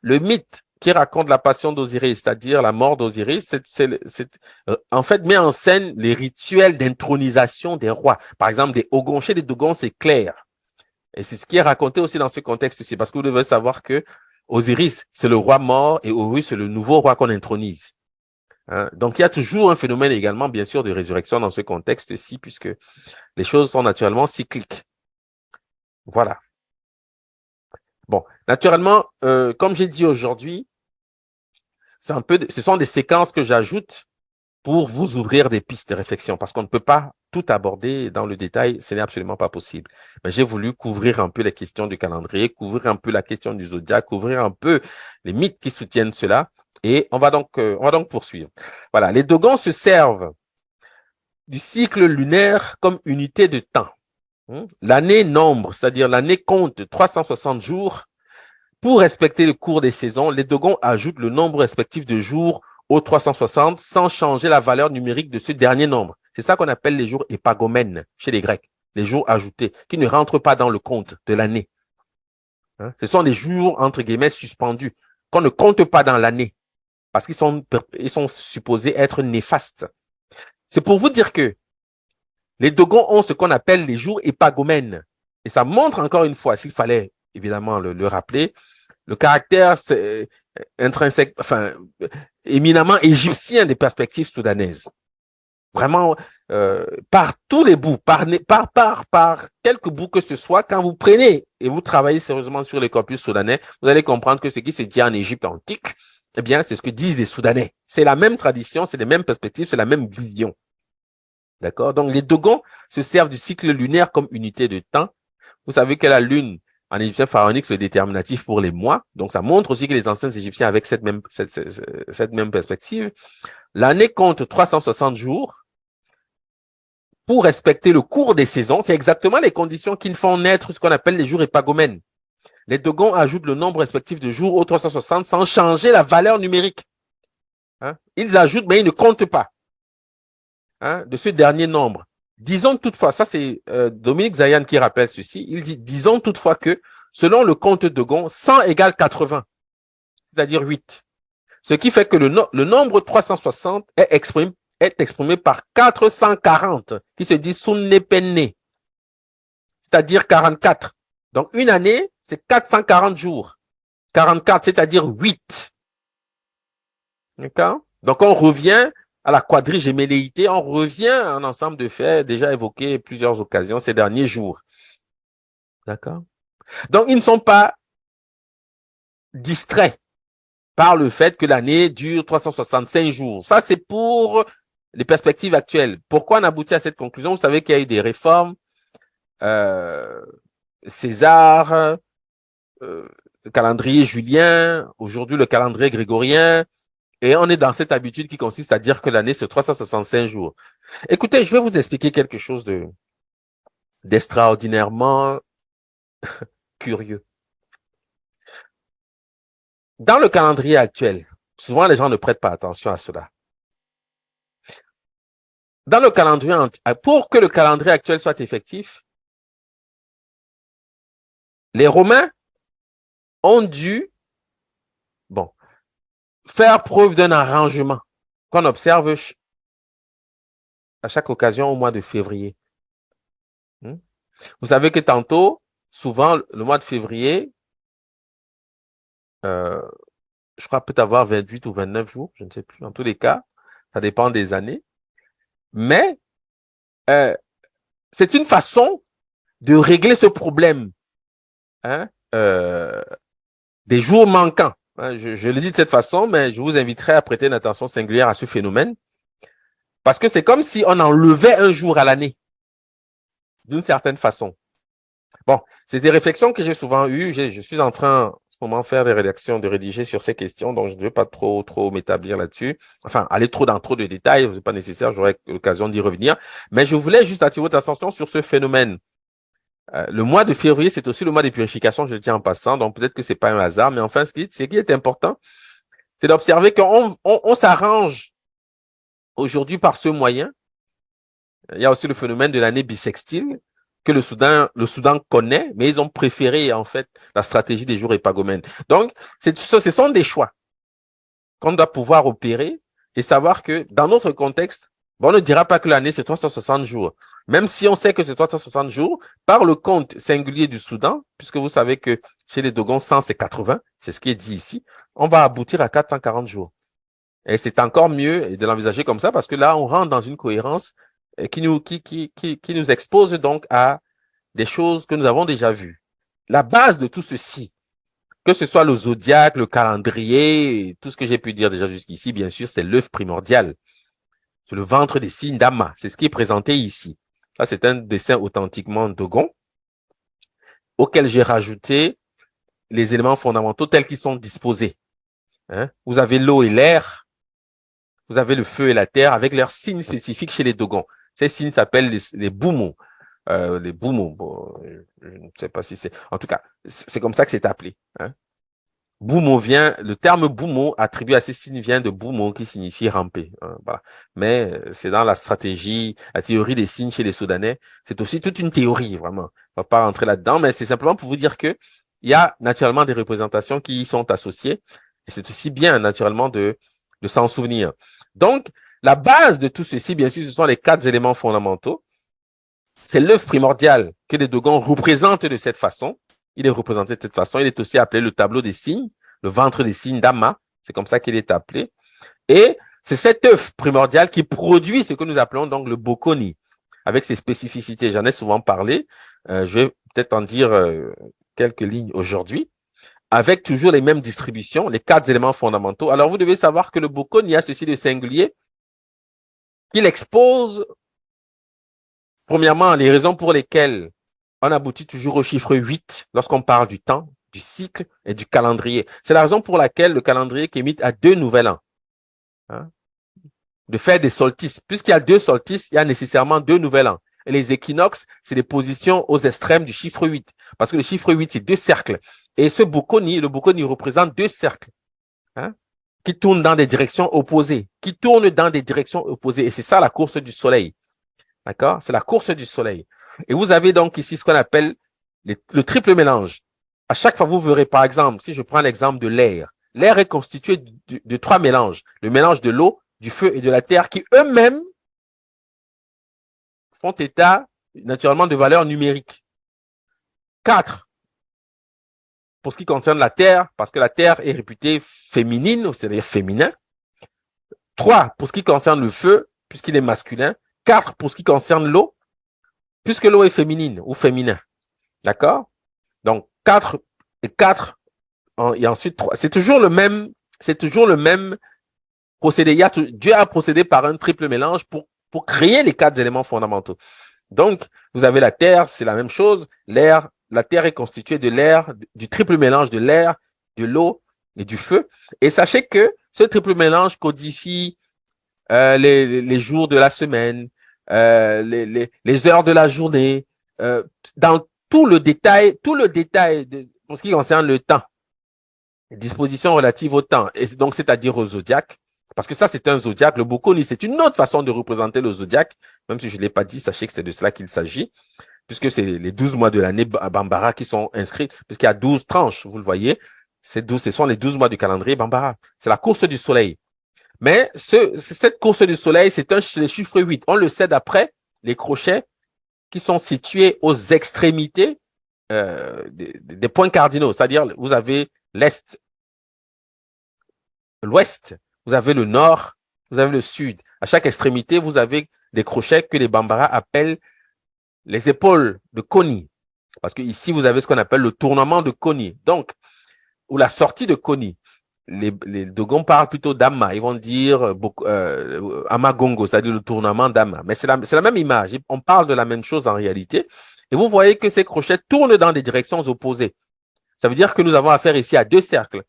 le mythe qui raconte la passion d'Osiris, c'est-à-dire la mort d'Osiris, en fait met en scène les rituels d'intronisation des rois. Par exemple, des Ogons. Chez les Dogons, c'est clair. Et c'est ce qui est raconté aussi dans ce contexte-ci, parce que vous devez savoir que Osiris, c'est le roi mort et Horus, c'est le nouveau roi qu'on intronise. Hein? Donc, il y a toujours un phénomène également, bien sûr, de résurrection dans ce contexte-ci, puisque les choses sont naturellement cycliques. Voilà. Bon, naturellement, comme j'ai dit aujourd'hui, ce sont des séquences que j'ajoute pour vous ouvrir des pistes de réflexion, parce qu'on ne peut pas tout aborder dans le détail, ce n'est absolument pas possible. Mais j'ai voulu couvrir un peu les questions du calendrier, couvrir un peu la question du zodiaque, couvrir un peu les mythes qui soutiennent cela, et on va donc poursuivre. Voilà, les Dogons se servent du cycle lunaire comme unité de temps. L'année nombre, c'est-à-dire l'année compte 360 jours. Pour respecter le cours des saisons, les Dogons ajoutent le nombre respectif de jours au 360 sans changer la valeur numérique de ce dernier nombre. C'est ça qu'on appelle les jours épagomènes chez les Grecs, les jours ajoutés, qui ne rentrent pas dans le compte de l'année. Hein? Ce sont des jours, entre guillemets, suspendus, qu'on ne compte pas dans l'année, parce ils sont supposés être néfastes. C'est pour vous dire que les Dogons ont ce qu'on appelle les jours épagomènes. Et ça montre encore une fois, s'il fallait évidemment le rappeler, le caractère intrinsèque, enfin, éminemment égyptien des perspectives soudanaises. Vraiment, par tous les bouts, par quelques bouts que ce soit, quand vous prenez et vous travaillez sérieusement sur les corpus soudanais, vous allez comprendre que ce qui se dit en Égypte antique, eh bien, c'est ce que disent les Soudanais. C'est la même tradition, c'est les mêmes perspectives, c'est la même vision. D'accord? Donc, les Dogons se servent du cycle lunaire comme unité de temps. Vous savez que la lune, en égyptien pharaonique, c'est le déterminatif pour les mois. Donc, ça montre aussi que les anciens égyptiens avaient cette même perspective. L'année compte 360 jours pour respecter le cours des saisons. C'est exactement les conditions qui font naître ce qu'on appelle les jours épagomènes. Les Dogons ajoutent le nombre respectif de jours au 360 sans changer la valeur numérique. Hein? Ils ajoutent, mais ils ne comptent pas de ce dernier nombre. Disons toutefois, ça c'est Dominique Zayan qui rappelle ceci, il dit, disons toutefois que selon le compte de Gon, 100 égale 80, c'est-à-dire 8. Ce qui fait que le nombre 360 est exprimé par 440, qui se dit Sunnepenne, c'est-à-dire 44. Donc une année, c'est 440 jours. 44, c'est-à-dire 8. D'accord? Donc on revient à la quadrigémelléité, on revient à un ensemble de faits déjà évoqués plusieurs occasions ces derniers jours. D'accord? Donc, ils ne sont pas distraits par le fait que l'année dure 365 jours. Ça, c'est pour les perspectives actuelles. Pourquoi on aboutit à cette conclusion? Vous savez qu'il y a eu des réformes, César, le calendrier julien, aujourd'hui le calendrier grégorien, et on est dans cette habitude qui consiste à dire que l'année, c'est 365 jours. Écoutez, je vais vous expliquer quelque chose d'extraordinairement curieux. Dans le calendrier actuel, souvent les gens ne prêtent pas attention à cela. Dans le calendrier, pour que le calendrier actuel soit effectif, Les Romains ont dû, bon, faire preuve d'un arrangement qu'on observe à chaque occasion au mois de février. Vous savez que tantôt, souvent, le mois de février, je crois peut avoir 28 ou 29 jours, je ne sais plus. En tous les cas, ça dépend des années. Mais c'est une façon de régler ce problème des jours manquants. Je le dis de cette façon, mais je vous inviterai à prêter une attention singulière à ce phénomène parce que c'est comme si on enlevait un jour à l'année d'une certaine façon. Bon, c'est des réflexions que j'ai souvent eues. Je suis en train, en ce moment, de faire des rédactions, de rédiger sur ces questions, donc je ne veux pas trop m'établir là-dessus. Enfin, aller dans trop de détails, ce n'est pas nécessaire, j'aurai l'occasion d'y revenir. Mais je voulais juste attirer votre attention sur ce phénomène. Le mois de février, c'est aussi le mois de purification, je le tiens en passant, donc peut-être que ce n'est pas un hasard, mais enfin, ce qui est important, c'est d'observer qu'on s'arrange aujourd'hui par ce moyen. Il y a aussi le phénomène de l'année bissextile que le Soudan connaît, mais ils ont préféré en fait la stratégie des jours épagomènes. Donc, ce sont des choix qu'on doit pouvoir opérer et savoir que dans notre contexte, on ne dira pas que l'année c'est 360 jours. Même si on sait que c'est 360 jours, par le compte singulier du Soudan, puisque vous savez que chez les Dogons, 100 c'est 80, c'est ce qui est dit ici, on va aboutir à 440 jours. Et c'est encore mieux de l'envisager comme ça parce que là, on rentre dans une cohérence qui nous expose donc à des choses que nous avons déjà vues. La base de tout ceci, que ce soit le zodiaque, le calendrier, tout ce que j'ai pu dire déjà jusqu'ici, bien sûr, c'est l'œuf primordial. C'est le ventre des signes d'Ama. C'est ce qui est présenté ici. Ça, c'est un dessin authentiquement Dogon auquel j'ai rajouté les éléments fondamentaux tels qu'ils sont disposés. Vous avez l'eau et l'air, vous avez le feu et la terre avec leurs signes spécifiques chez les Dogons. Ces signes s'appellent les boumous. Les boumous, bon, je ne sais pas si c'est... En tout cas, c'est comme ça que c'est appelé. Boumo le terme boumo attribué à ces signes vient de boumo qui signifie ramper. Voilà. Mais c'est dans la stratégie, la théorie des signes chez les Soudanais. C'est aussi toute une théorie, vraiment. On va pas rentrer là-dedans, mais c'est simplement pour vous dire que il y a naturellement des représentations qui y sont associées. Et c'est aussi bien, naturellement, de s'en souvenir. Donc, la base de tout ceci, bien sûr, ce sont les 4 éléments fondamentaux. C'est l'œuf primordial que les Dogons représentent de cette façon. Il est représenté de cette façon. Il est aussi appelé le tableau des signes, le ventre des signes d'Ama. C'est comme ça qu'il est appelé. Et c'est cet œuf primordial qui produit ce que nous appelons donc le Bokoni, avec ses spécificités. J'en ai souvent parlé. Je vais peut-être en dire quelques lignes aujourd'hui, avec toujours les mêmes distributions, les 4 éléments fondamentaux. Alors, vous devez savoir que le Bokoni a ceci de singulier, qu'il expose, premièrement, les raisons pour lesquelles on aboutit toujours au chiffre 8 lorsqu'on parle du temps, du cycle et du calendrier. C'est la raison pour laquelle le calendrier qui émite à 2 nouvel an. De faire des solstices. Puisqu'il y a 2 solstices, il y a nécessairement 2 nouvel an. Et les équinoxes, c'est des positions aux extrêmes du chiffre 8. Parce que le chiffre 8, c'est 2 cercles. Et le Bokoni représente 2 cercles. Qui tournent dans des directions opposées. Et c'est ça la course du soleil. D'accord? C'est la course du soleil. Et vous avez donc ici ce qu'on appelle le triple mélange. À chaque fois, vous verrez, par exemple, si je prends l'exemple de l'air, l'air est constitué de 3 mélanges. Le mélange de l'eau, du feu et de la terre qui eux-mêmes font état naturellement de valeurs numériques. 4 pour ce qui concerne la terre, parce que la terre est réputée féminine, c'est-à-dire féminin. 3 pour ce qui concerne le feu, puisqu'il est masculin. 4 pour ce qui concerne l'eau, puisque l'eau est féminine ou féminin. D'accord? Donc, 4 et 4, et ensuite 3. C'est toujours le même procédé. Dieu a procédé par un triple mélange pour créer les 4 éléments fondamentaux. Donc, vous avez la terre, c'est la même chose. L'air, la terre est constituée de l'air, du triple mélange de l'air, de l'eau et du feu. Et sachez que ce triple mélange codifie les jours de la semaine, les heures de la journée, dans tout le détail pour ce qui concerne le temps, les dispositions relatives au temps, et donc c'est-à-dire au zodiaque, parce que ça c'est un zodiaque, le Bokoni c'est une autre façon de représenter le zodiaque, même si je ne l'ai pas dit, sachez que c'est de cela qu'il s'agit. puisque c'est les 12 mois de l'année Bambara qui sont inscrits, puisqu'il y a 12 tranches, vous le voyez. Ce sont les 12 mois du calendrier Bambara. C'est la course du soleil. Mais cette course du soleil, c'est le chiffre 8. On le sait d'après les crochets qui sont situés aux extrémités des points cardinaux. C'est-à-dire, vous avez l'Est, l'Ouest, vous avez le Nord, vous avez le Sud. À chaque extrémité, vous avez des crochets que les Bambara appellent les épaules de Koni. Parce que ici, vous avez ce qu'on appelle le tournement de Koni. Donc, ou la sortie de Koni. Les Dogons parlent plutôt d'Ama. Ils vont dire Amagongo, c'est-à-dire le tournement d'Ama. Mais c'est la même image. On parle de la même chose en réalité. Et vous voyez que ces crochets tournent dans des directions opposées. Ça veut dire que nous avons affaire ici à deux cercles.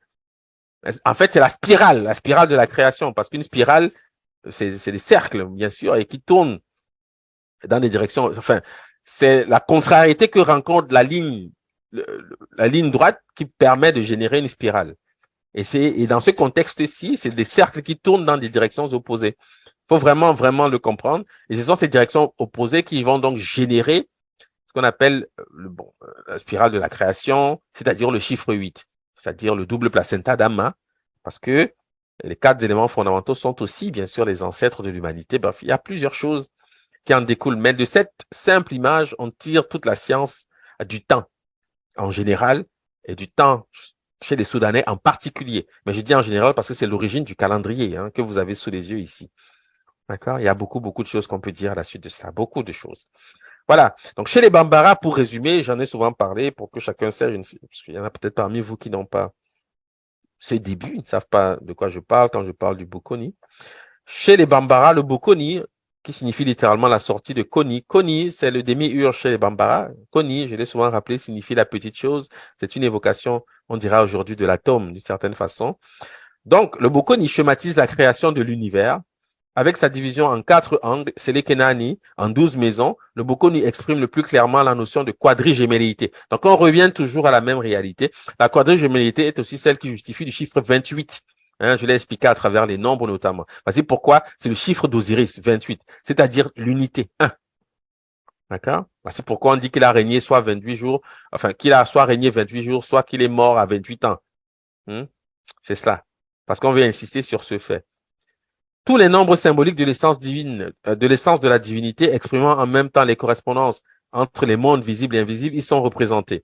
En fait, c'est la spirale de la création. Parce qu'une spirale, c'est des cercles, bien sûr, et qui tournent dans des directions. Enfin, c'est la contrariété que rencontre la ligne droite qui permet de générer une spirale. Et dans ce contexte-ci, c'est des cercles qui tournent dans des directions opposées. Il faut vraiment, vraiment le comprendre. Et ce sont ces directions opposées qui vont donc générer ce qu'on appelle la spirale de la création, c'est-à-dire le chiffre 8, c'est-à-dire le double placenta d'Ama, parce que les 4 éléments fondamentaux sont aussi, bien sûr, les ancêtres de l'humanité. Bref, il y a plusieurs choses qui en découlent. Mais de cette simple image, on tire toute la science du temps en général et du temps chez les Soudanais en particulier. Mais je dis en général parce que c'est l'origine du calendrier que vous avez sous les yeux ici. D'accord? Il y a beaucoup, beaucoup de choses qu'on peut dire à la suite de cela. Beaucoup de choses. Voilà. Donc, chez les Bambara, pour résumer, j'en ai souvent parlé pour que chacun sache, parce qu'il y en a peut-être parmi vous qui n'ont pas ce début, ils ne savent pas de quoi je parle quand je parle du Bokoni. Chez les Bambara, le Bokoni, qui signifie littéralement la sortie de Koni. Koni, c'est le demi-ur chez les Bambara. Koni, je l'ai souvent rappelé, signifie la petite chose. C'est une évocation, on dira aujourd'hui, de l'atome, d'une certaine façon. Donc, le Bokoni schématise la création de l'univers. Avec sa division en 4 angles, c'est les Kenani, en 12 maisons. Le Bokoni exprime le plus clairement la notion de quadrigémellité. Donc, on revient toujours à la même réalité. La quadrigémellité est aussi celle qui justifie le chiffre 28. Je l'ai expliqué à travers les nombres notamment. Voici pourquoi c'est le chiffre d'Osiris, 28, c'est-à-dire l'unité 1. D'accord? Voici pourquoi on dit qu'il a régné soit 28 jours, enfin qu'il a soit régné 28 jours, soit qu'il est mort à 28 ans. C'est cela. Parce qu'on veut insister sur ce fait. Tous les nombres symboliques de l'essence divine, de l'essence de la divinité, exprimant en même temps les correspondances entre les mondes visibles et invisibles, ils sont représentés.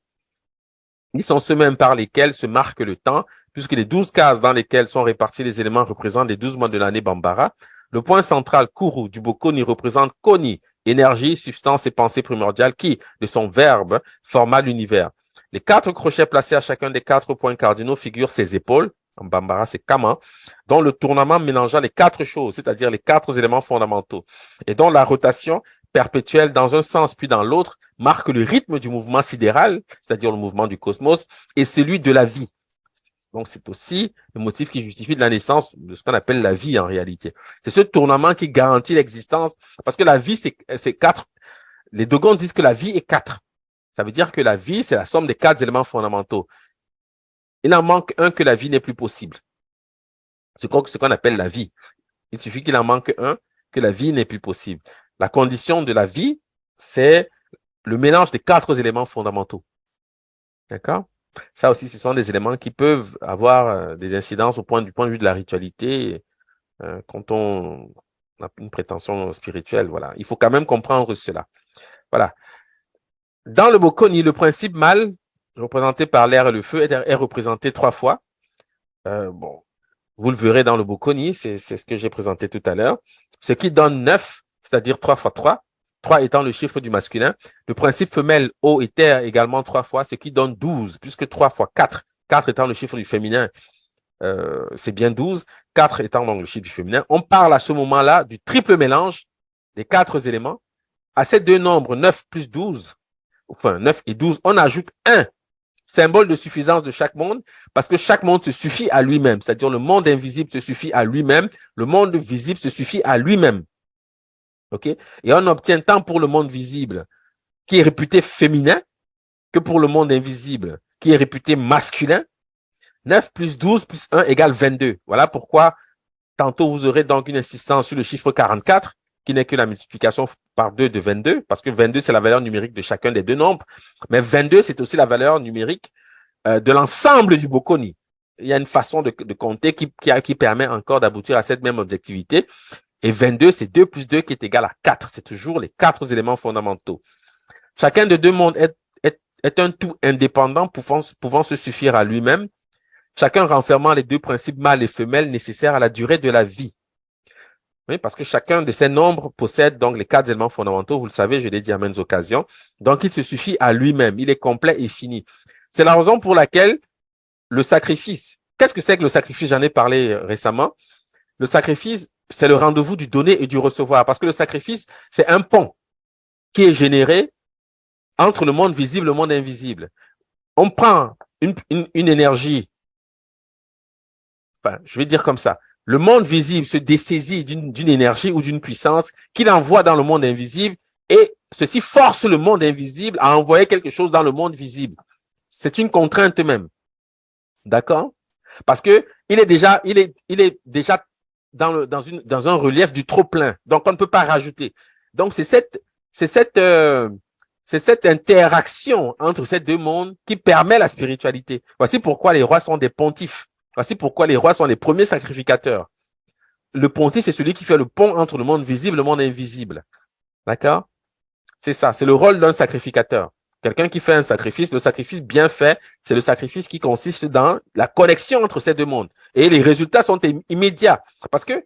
Ils sont ceux mêmes par lesquels se marque le temps, puisque les 12 cases dans lesquelles sont répartis les éléments représentent les 12 mois de l'année Bambara. Le point central, Kourou, du Bokoni, représente Koni, énergie, substance et pensée primordiale qui, de son verbe, forma l'univers. Les 4 crochets placés à chacun des 4 points cardinaux figurent ses épaules, en Bambara c'est Kama, dont le tournement mélangeant les 4 choses, c'est-à-dire les 4 éléments fondamentaux, et dont la rotation perpétuelle dans un sens puis dans l'autre marque le rythme du mouvement sidéral, c'est-à-dire le mouvement du cosmos, et celui de la vie. Donc, c'est aussi le motif qui justifie de la naissance de ce qu'on appelle la vie en réalité. C'est ce tournement qui garantit l'existence, parce que la vie, c'est 4. Les Dogons disent que la vie est 4. Ça veut dire que la vie, c'est la somme des 4 éléments fondamentaux. Il en manque un que la vie n'est plus possible. C'est ce qu'on appelle la vie. Il suffit qu'il en manque un que la vie n'est plus possible. La condition de la vie, c'est le mélange des 4 éléments fondamentaux. D'accord? Ça aussi, ce sont des éléments qui peuvent avoir des incidences du point de vue de la ritualité quand on a une prétention spirituelle. Voilà. Il faut quand même comprendre cela. Voilà. Dans le Bokoni, le principe mâle, représenté par l'air et le feu, est représenté 3 fois. Vous le verrez dans le Bokoni, c'est ce que j'ai présenté tout à l'heure. Ce qui donne 9, c'est-à-dire 3 fois 3. 3 étant le chiffre du masculin. Le principe femelle, eau et terre également 3 fois, ce qui donne 12, puisque 3 fois 4. 4 étant le chiffre du féminin, c'est bien 12. 4 étant donc le chiffre du féminin. On parle à ce moment-là du triple mélange des 4 éléments. À ces deux nombres, 9 plus 12, enfin 9 et 12, on ajoute 1, symbole de suffisance de chaque monde, parce que chaque monde se suffit à lui-même. C'est-à-dire le monde invisible se suffit à lui-même, le monde visible se suffit à lui-même. OK? Et on obtient tant pour le monde visible, qui est réputé féminin, que pour le monde invisible, qui est réputé masculin. 9 plus 12 plus 1 égale 22. Voilà pourquoi tantôt vous aurez donc une insistance sur le chiffre 44, qui n'est que la multiplication par 2 de 22, parce que 22, c'est la valeur numérique de chacun des deux nombres, mais 22, c'est aussi la valeur numérique de l'ensemble du Bocconi. Il y a une façon de compter qui permet encore d'aboutir à cette même objectivité. Et 22, c'est 2 plus 2 qui est égal à 4. C'est toujours les 4 éléments fondamentaux. Chacun des deux mondes est un tout indépendant pouvant se suffire à lui-même, chacun renfermant les deux principes mâles et femelles nécessaires à la durée de la vie. Oui, parce que chacun de ces nombres possède donc les 4 éléments fondamentaux, vous le savez, je l'ai dit à maintes occasions. Donc, il se suffit à lui-même, il est complet et fini. C'est la raison pour laquelle le sacrifice, qu'est-ce que c'est que le sacrifice? J'en ai parlé récemment. Le sacrifice, c'est le rendez-vous du donner et du recevoir, parce que le sacrifice, c'est un pont qui est généré entre le monde visible et le monde invisible. On prend une énergie, enfin, je vais dire comme ça, le monde visible se dessaisit d'une énergie ou d'une puissance qu'il envoie dans le monde invisible et ceci force le monde invisible à envoyer quelque chose dans le monde visible. C'est une contrainte même. D'accord? Parce que il est déjà dans un relief du trop plein. Donc, on ne peut pas rajouter. Donc, c'est cette interaction entre ces deux mondes qui permet la spiritualité. Voici pourquoi les rois sont des pontifes. Voici pourquoi les rois sont les premiers sacrificateurs. Le pontife, c'est celui qui fait le pont entre le monde visible et le monde invisible. D'accord? C'est ça. C'est le rôle d'un sacrificateur. Quelqu'un qui fait un sacrifice, le sacrifice bien fait, c'est le sacrifice qui consiste dans la connexion entre ces deux mondes. Et les résultats sont immédiats. Parce que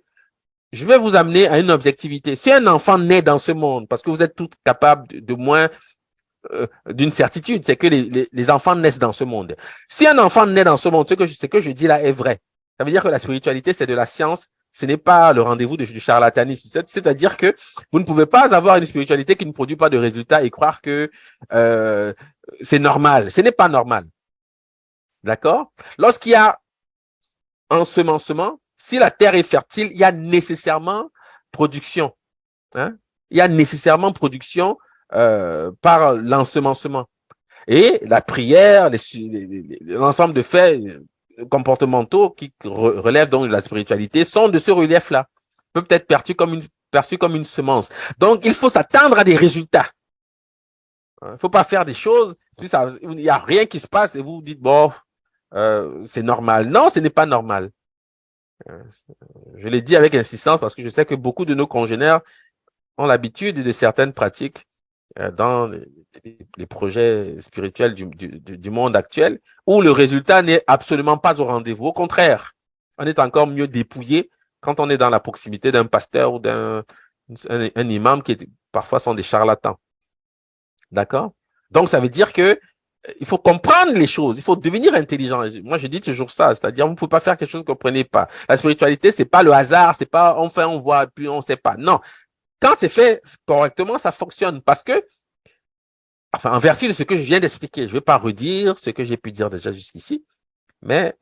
je vais vous amener à une objectivité. Si un enfant naît dans ce monde, parce que vous êtes tous capables de moins d'une certitude, c'est que les enfants naissent dans ce monde. Si un enfant naît dans ce monde, ce que je dis là est vrai. Ça veut dire que la spiritualité, c'est de la science. Ce n'est pas le rendez-vous du charlatanisme. C'est-à-dire que vous ne pouvez pas avoir une spiritualité qui ne produit pas de résultats et croire que c'est normal. Ce n'est pas normal. D'accord? Lorsqu'il y a ensemencement, si la terre est fertile, il y a nécessairement production. Hein? Il y a nécessairement production par l'ensemencement. Et la prière, l'ensemble de faits comportementaux qui relèvent donc de la spiritualité sont de ce relief-là, peuvent être perçus comme une semence. Donc, il faut s'attendre à des résultats. Il ne faut pas faire des choses, puis il n'y a rien qui se passe et vous vous dites, bon, c'est normal. Non, ce n'est pas normal. Je l'ai dit avec insistance parce que je sais que beaucoup de nos congénères ont l'habitude de certaines pratiques dans les projets spirituels du monde actuel, où le résultat n'est absolument pas au rendez-vous. Au contraire, on est encore mieux dépouillé quand on est dans la proximité d'un pasteur ou un imam qui parfois sont des charlatans. D'accord? Donc, ça veut dire que il faut comprendre les choses, il faut devenir intelligent. Moi, je dis toujours ça, c'est-à-dire, vous ne pouvez pas faire quelque chose que vous ne comprenez pas. La spiritualité, c'est pas le hasard, c'est pas on fait, on voit, puis on ne sait pas. Non. Quand c'est fait correctement, ça fonctionne parce que, enfin, en vertu de ce que je viens d'expliquer, je ne vais pas redire ce que j'ai pu dire déjà jusqu'ici, mais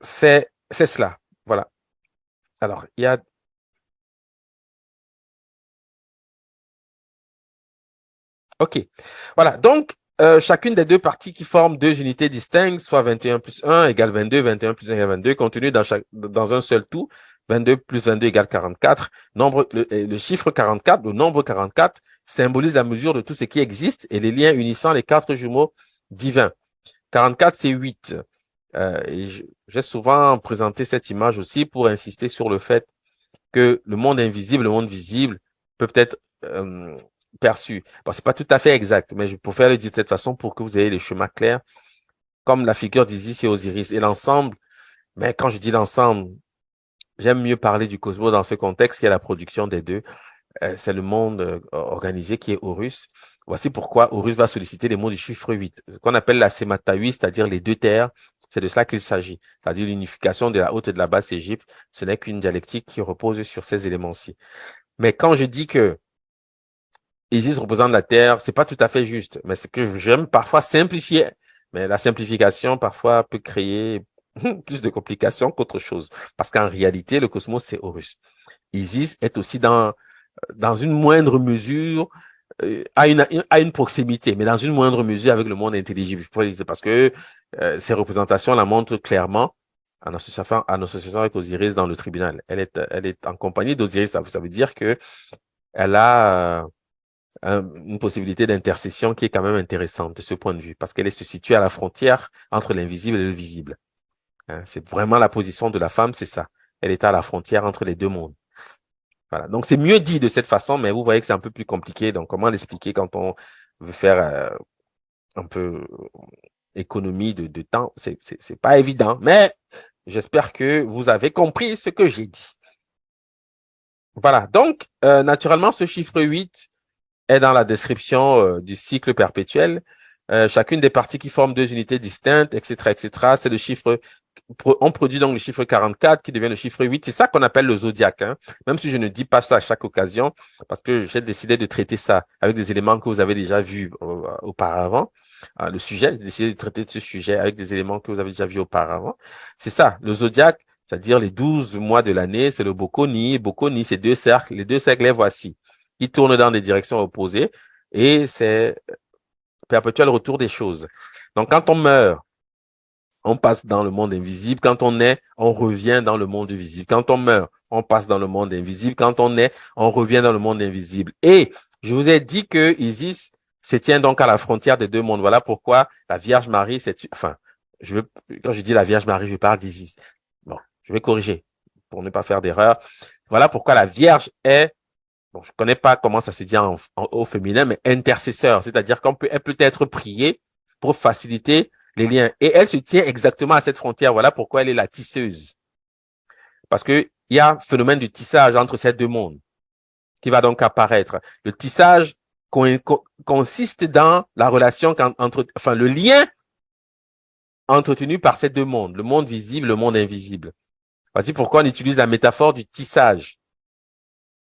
c'est cela. Voilà. Alors, il y a... OK. Voilà. Donc, chacune des deux parties qui forment deux unités distinctes, soit 21 plus 1 égale 22, 21 plus 1 égale 22, contenues dans un seul tout, 22 plus 22 égale 44. Le chiffre 44, le nombre 44, symbolise la mesure de tout ce qui existe et les liens unissant les quatre jumeaux divins. 44, c'est 8. J'ai souvent présenté cette image aussi pour insister sur le fait que le monde invisible, le monde visible peuvent être perçus. Bon, c'est pas tout à fait exact, mais je préfère le dire de cette façon pour que vous ayez les schémas clairs, comme la figure d'Isis et Osiris. Et l'ensemble, mais quand je dis l'ensemble, j'aime mieux parler du cosmos dans ce contexte qui est la production des deux. C'est le monde organisé qui est Horus. Voici pourquoi Horus va solliciter les mots du chiffre 8, ce qu'on appelle la sémataï, c'est-à-dire les deux terres. C'est de cela qu'il s'agit, c'est-à-dire l'unification de la haute et de la basse Égypte. Ce n'est qu'une dialectique qui repose sur ces éléments-ci. Mais quand je dis que Isis représente la terre, c'est pas tout à fait juste, mais c'est que j'aime parfois simplifier. Mais la simplification, parfois, peut créer plus de complications qu'autre chose. Parce qu'en réalité, le cosmos, c'est Horus. Isis est aussi dans une moindre mesure, à une proximité, mais dans une moindre mesure avec le monde intelligible. Parce que ces représentations la montrent clairement. en association avec Osiris dans le tribunal. Elle est en compagnie d'Osiris. Ça veut dire que elle a une possibilité d'intercession qui est quand même intéressante de ce point de vue, parce qu'elle se situe à la frontière entre l'invisible et le visible. Hein, c'est vraiment la position de la femme, c'est ça. Elle est à la frontière entre les deux mondes. Voilà. Donc, c'est mieux dit de cette façon, mais vous voyez que c'est un peu plus compliqué. Donc, comment l'expliquer quand on veut faire un peu économie de temps? C'est pas évident, mais j'espère que vous avez compris ce que j'ai dit. Voilà. Donc, naturellement, ce chiffre 8 est dans la description du cycle perpétuel. Chacune des parties qui forment deux unités distinctes, etc., etc. C'est le chiffre, on produit donc le chiffre 44 qui devient le chiffre 8. C'est ça qu'on appelle le zodiaque, hein. Même si je ne dis pas ça à chaque occasion, parce que j'ai décidé de traiter ça avec des éléments que vous avez déjà vus auparavant. Le sujet, j'ai décidé de traiter de ce sujet avec des éléments que vous avez déjà vus auparavant. C'est ça, le zodiaque, c'est-à-dire les 12 mois de l'année, c'est le Bokoni. Bokoni, c'est deux cercles. Les deux cercles, les voici, qui tournent dans des directions opposées, et c'est perpétuel retour des choses. Donc, quand on meurt, on passe dans le monde invisible. Quand on est, on revient dans le monde visible. Quand on meurt, on passe dans le monde invisible. Quand on est, on revient dans le monde invisible. Et je vous ai dit que Isis se tient donc à la frontière des deux mondes. Voilà pourquoi la Vierge Marie, enfin, quand je dis la Vierge Marie, je parle d'Isis. Bon, je vais corriger pour ne pas faire d'erreur. Voilà pourquoi la Vierge est, bon, je connais pas comment ça se dit au féminin, mais intercesseur. C'est-à-dire elle peut être priée pour faciliter les liens. Et elle se tient exactement à cette frontière. Voilà pourquoi elle est la tisseuse. Parce que il y a un phénomène de tissage entre ces deux mondes qui va donc apparaître. Le tissage consiste dans la relation enfin, le lien entretenu par ces deux mondes, le monde visible, le monde invisible. Voici pourquoi on utilise la métaphore du tissage,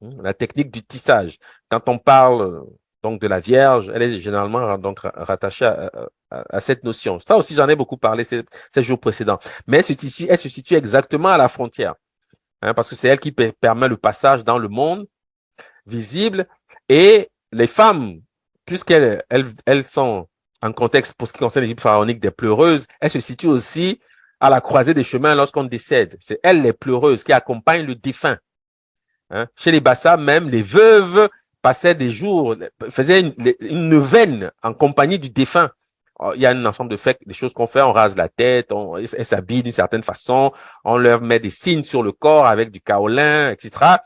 la technique du tissage. Quand on parle donc de la Vierge, elle est généralement donc rattachée à cette notion. Ça aussi, j'en ai beaucoup parlé ces jours précédents. Mais elle se situe exactement à la frontière, hein, parce que c'est elle qui permet le passage dans le monde visible. Et les femmes, puisqu'elles sont en contexte, pour ce qui concerne l'Égypte pharaonique, des pleureuses, elles se situent aussi à la croisée des chemins lorsqu'on décède. C'est elles, les pleureuses, qui accompagnent le défunt. Hein. Chez les Bassa, même, les veuves passaient des jours, faisaient une neuvaine en compagnie du défunt. Il y a un ensemble de faits, des choses qu'on fait, on rase la tête, elles s'habillent d'une certaine façon, on leur met des signes sur le corps avec du kaolin, etc.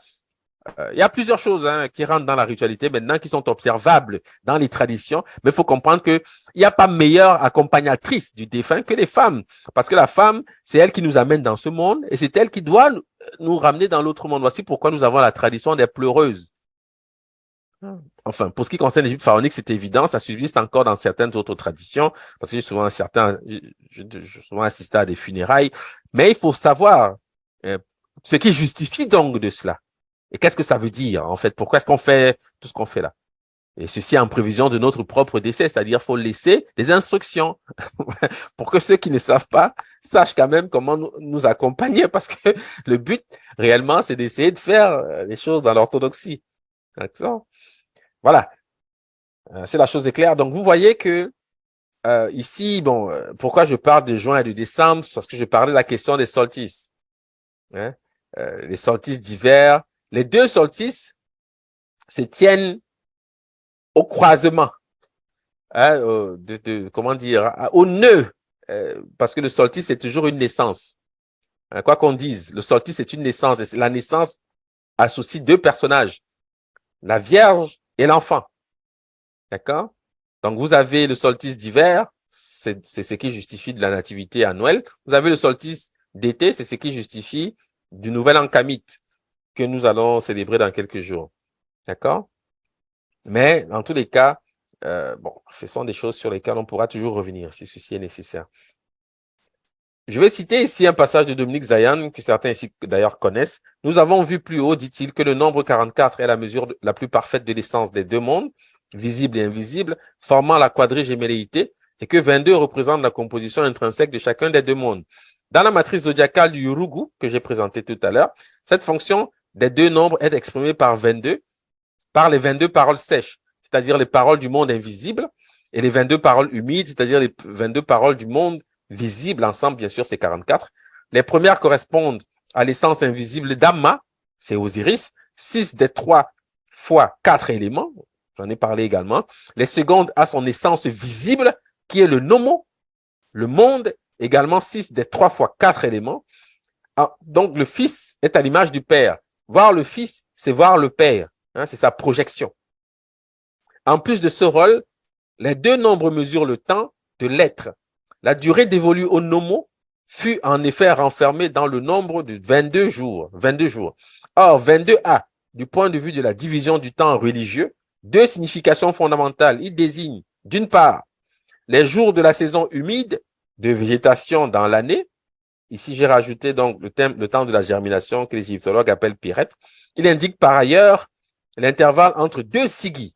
Il y a plusieurs choses, hein, qui rentrent dans la ritualité maintenant, qui sont observables dans les traditions, mais il faut comprendre qu'il n'y a pas meilleure accompagnatrice du défunt que les femmes, parce que la femme, c'est elle qui nous amène dans ce monde, et c'est elle qui doit nous ramener dans l'autre monde. Voici pourquoi nous avons la tradition des pleureuses. Enfin, pour ce qui concerne l'Égypte pharaonique, c'est évident, ça subsiste encore dans certaines autres traditions, parce que j'ai souvent assisté à des funérailles, mais il faut savoir ce qui justifie donc de cela. Et qu'est-ce que ça veut dire, en fait? Pourquoi est-ce qu'on fait tout ce qu'on fait là? Et ceci en prévision de notre propre décès, c'est-à-dire faut laisser des instructions pour que ceux qui ne savent pas sachent quand même comment nous accompagner, parce que le but réellement, c'est d'essayer de faire les choses dans l'orthodoxie. D'accord? Voilà, c'est la chose est claire. Donc vous voyez que ici, bon, pourquoi je parle de juin et de décembre, c'est parce que je parlais de la question des solstices, hein? Les solstices d'hiver. Les deux solstices se tiennent au croisement, hein, comment dire, au nœud, parce que le solstice, c'est toujours une naissance. Hein, quoi qu'on dise, le solstice, c'est une naissance. Et la naissance associe deux personnages, la Vierge et l'enfant. D'accord? Donc, vous avez le solstice d'hiver, c'est ce qui justifie de la nativité à Noël. Vous avez le solstice d'été, c'est ce qui justifie du nouvel an kamite que nous allons célébrer dans quelques jours. D'accord? Mais, dans tous les cas, bon, ce sont des choses sur lesquelles on pourra toujours revenir si ceci est nécessaire. Je vais citer ici un passage de Dominique Zayan, que certains ici d'ailleurs connaissent. Nous avons vu plus haut, dit-il, que le nombre 44 est la mesure la plus parfaite de l'essence des deux mondes, visible et invisible, formant la quadrigémelléité, et que 22 représente la composition intrinsèque de chacun des deux mondes. Dans la matrice zodiacale du Urugu, que j'ai présentée tout à l'heure, cette fonction des deux nombres est exprimée par 22, par les 22 paroles sèches, c'est-à-dire les paroles du monde invisible, et les 22 paroles humides, c'est-à-dire les 22 paroles du monde visible. Ensemble, bien sûr, c'est 44. Les premières correspondent à l'essence invisible d'Amma, c'est Osiris, 6 des 3 fois 4 éléments, j'en ai parlé également. Les secondes à son essence visible, qui est le Nomo, le monde, également 6 des 3 fois 4 éléments. Donc, le Fils est à l'image du Père. Voir le Fils, c'est voir le Père, hein, c'est sa projection. En plus de ce rôle, les deux nombres mesurent le temps de l'être. La durée dévolue au Nomo fut en effet renfermée dans le nombre de 22 jours. 22 jours. Or, 22 a, du point de vue de la division du temps religieux, deux significations fondamentales. Il désigne, d'une part, les jours de la saison humide de végétation dans l'année. Ici, j'ai rajouté donc le temps de la germination que les égyptologues appellent Pirette. Il indique par ailleurs l'intervalle entre deux sigis.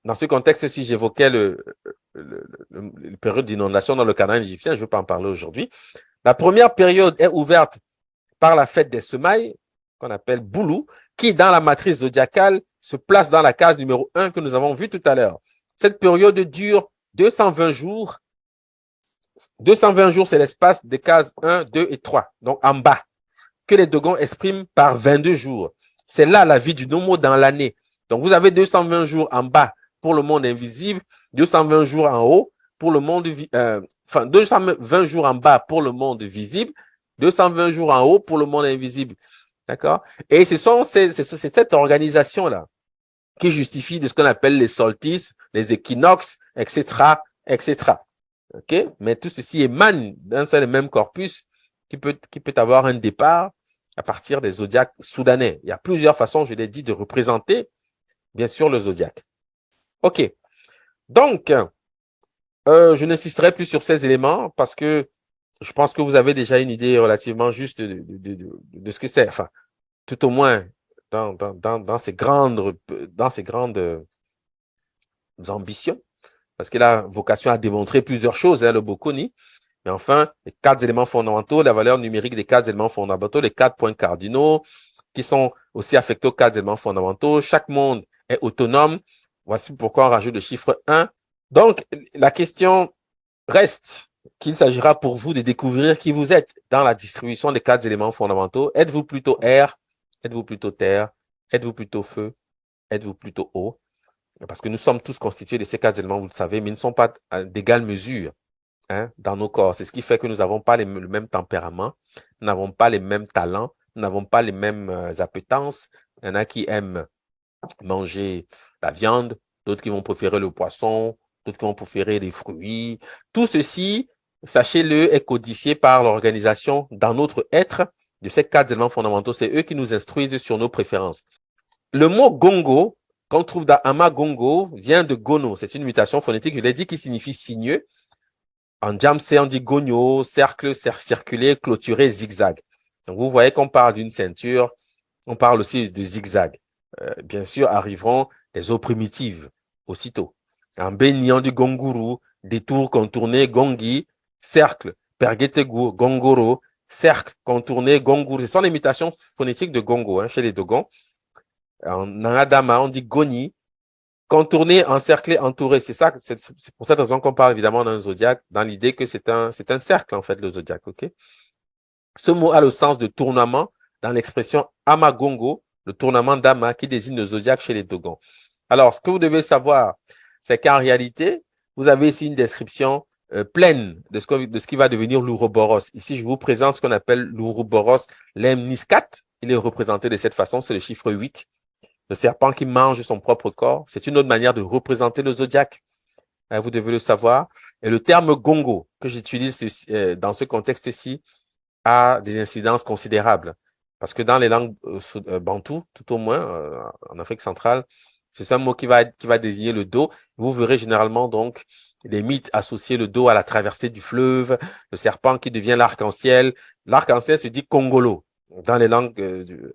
Dans ce contexte-ci, j'évoquais le période d'inondation dans le canal égyptien. Je ne vais pas en parler aujourd'hui. La première période est ouverte par la fête des semailles, qu'on appelle Boulou, qui, dans la matrice zodiacale, se place dans la case numéro 1 que nous avons vue tout à l'heure. Cette période dure 220 jours. 220 jours, c'est l'espace des cases 1, 2 et 3, donc en bas, que les Dogons expriment par 22 jours. C'est là la vie du Nomo dans l'année. Donc, vous avez 220 jours en bas pour le monde invisible, 220 jours en haut pour le monde, 220 jours en bas pour le monde visible, 220 jours en haut pour le monde invisible. D'accord? Et c'est cette organisation-là qui justifie de ce qu'on appelle les solstices, les équinoxes, etc., etc. OK? Mais tout ceci émane d'un seul et même corpus qui peut avoir un départ à partir des zodiaques soudanais. Il y a plusieurs façons, je l'ai dit, de représenter, bien sûr, le zodiaque. OK. Donc, je n'insisterai plus sur ces éléments parce que je pense que vous avez déjà une idée relativement juste de ce que c'est. Enfin, tout au moins, dans ces grandes ambitions, parce qu'il a vocation à démontrer plusieurs choses, hein, le Bokoni. Mais enfin, les 4 éléments fondamentaux, la valeur numérique des 4 éléments fondamentaux, les 4 points cardinaux, qui sont aussi affectés aux 4 éléments fondamentaux. Chaque monde est autonome. Voici pourquoi on rajoute le chiffre 1. Donc, la question reste qu'il s'agira pour vous de découvrir qui vous êtes dans la distribution des 4 éléments fondamentaux. Êtes-vous plutôt air? Êtes-vous plutôt terre? Êtes-vous plutôt feu? Êtes-vous plutôt eau? Parce que nous sommes tous constitués de ces 4 éléments, vous le savez, mais ils ne sont pas d'égale mesure, hein, dans nos corps. C'est ce qui fait que nous n'avons pas le même tempérament, nous n'avons pas les mêmes talents, nous n'avons pas les mêmes appétences. Il y en a qui aiment manger la viande, d'autres qui vont préférer le poisson, d'autres qui vont préférer les fruits. Tout ceci, sachez-le, est codifié par l'organisation dans notre être de ces 4 éléments fondamentaux. C'est eux qui nous instruisent sur nos préférences. Le mot gongo, qu'on trouve dans Amagongo, vient de gono. C'est une mutation phonétique, je l'ai dit, qui signifie sinueux. En jamsé, on dit gogno, cercle, circuler, clôturer, zigzag. Donc, vous voyez qu'on parle d'une ceinture, on parle aussi de zigzag. Bien sûr, arriveront les eaux primitives, aussitôt. En béni, on dit gonguru, détour, contourné, gongi, cercle, pergetegu, gongoro, cercle, contourné, gonguru. Ce sont les mutations phonétiques de gongo, hein, chez les Dogons. En Adama, on dit goni, contourné, encerclé, entouré. C'est pour cette raison qu'on parle évidemment d'un zodiaque, dans l'idée que c'est un cercle, en fait, le zodiaque, ok? Ce mot a le sens de tournement dans l'expression Amagongo, le tournement d'Ama, qui désigne le zodiaque chez les Dogons. Alors, ce que vous devez savoir, c'est qu'en réalité, vous avez ici une description pleine de ce qui va devenir l'Ouroboros. Ici, je vous présente ce qu'on appelle l'Ouroboros lemniscat. Il est représenté de cette façon, c'est le chiffre 8. Le serpent qui mange son propre corps, c'est une autre manière de représenter le zodiaque. Vous devez le savoir. Et le terme gongo, que j'utilise dans ce contexte-ci, a des incidences considérables. Parce que dans les langues bantoues, tout au moins, en Afrique centrale, c'est un mot qui va désigner le dos. Vous verrez généralement donc des mythes associés le dos à la traversée du fleuve, le serpent qui devient l'arc-en-ciel. L'arc-en-ciel se dit Congolo dans les langues.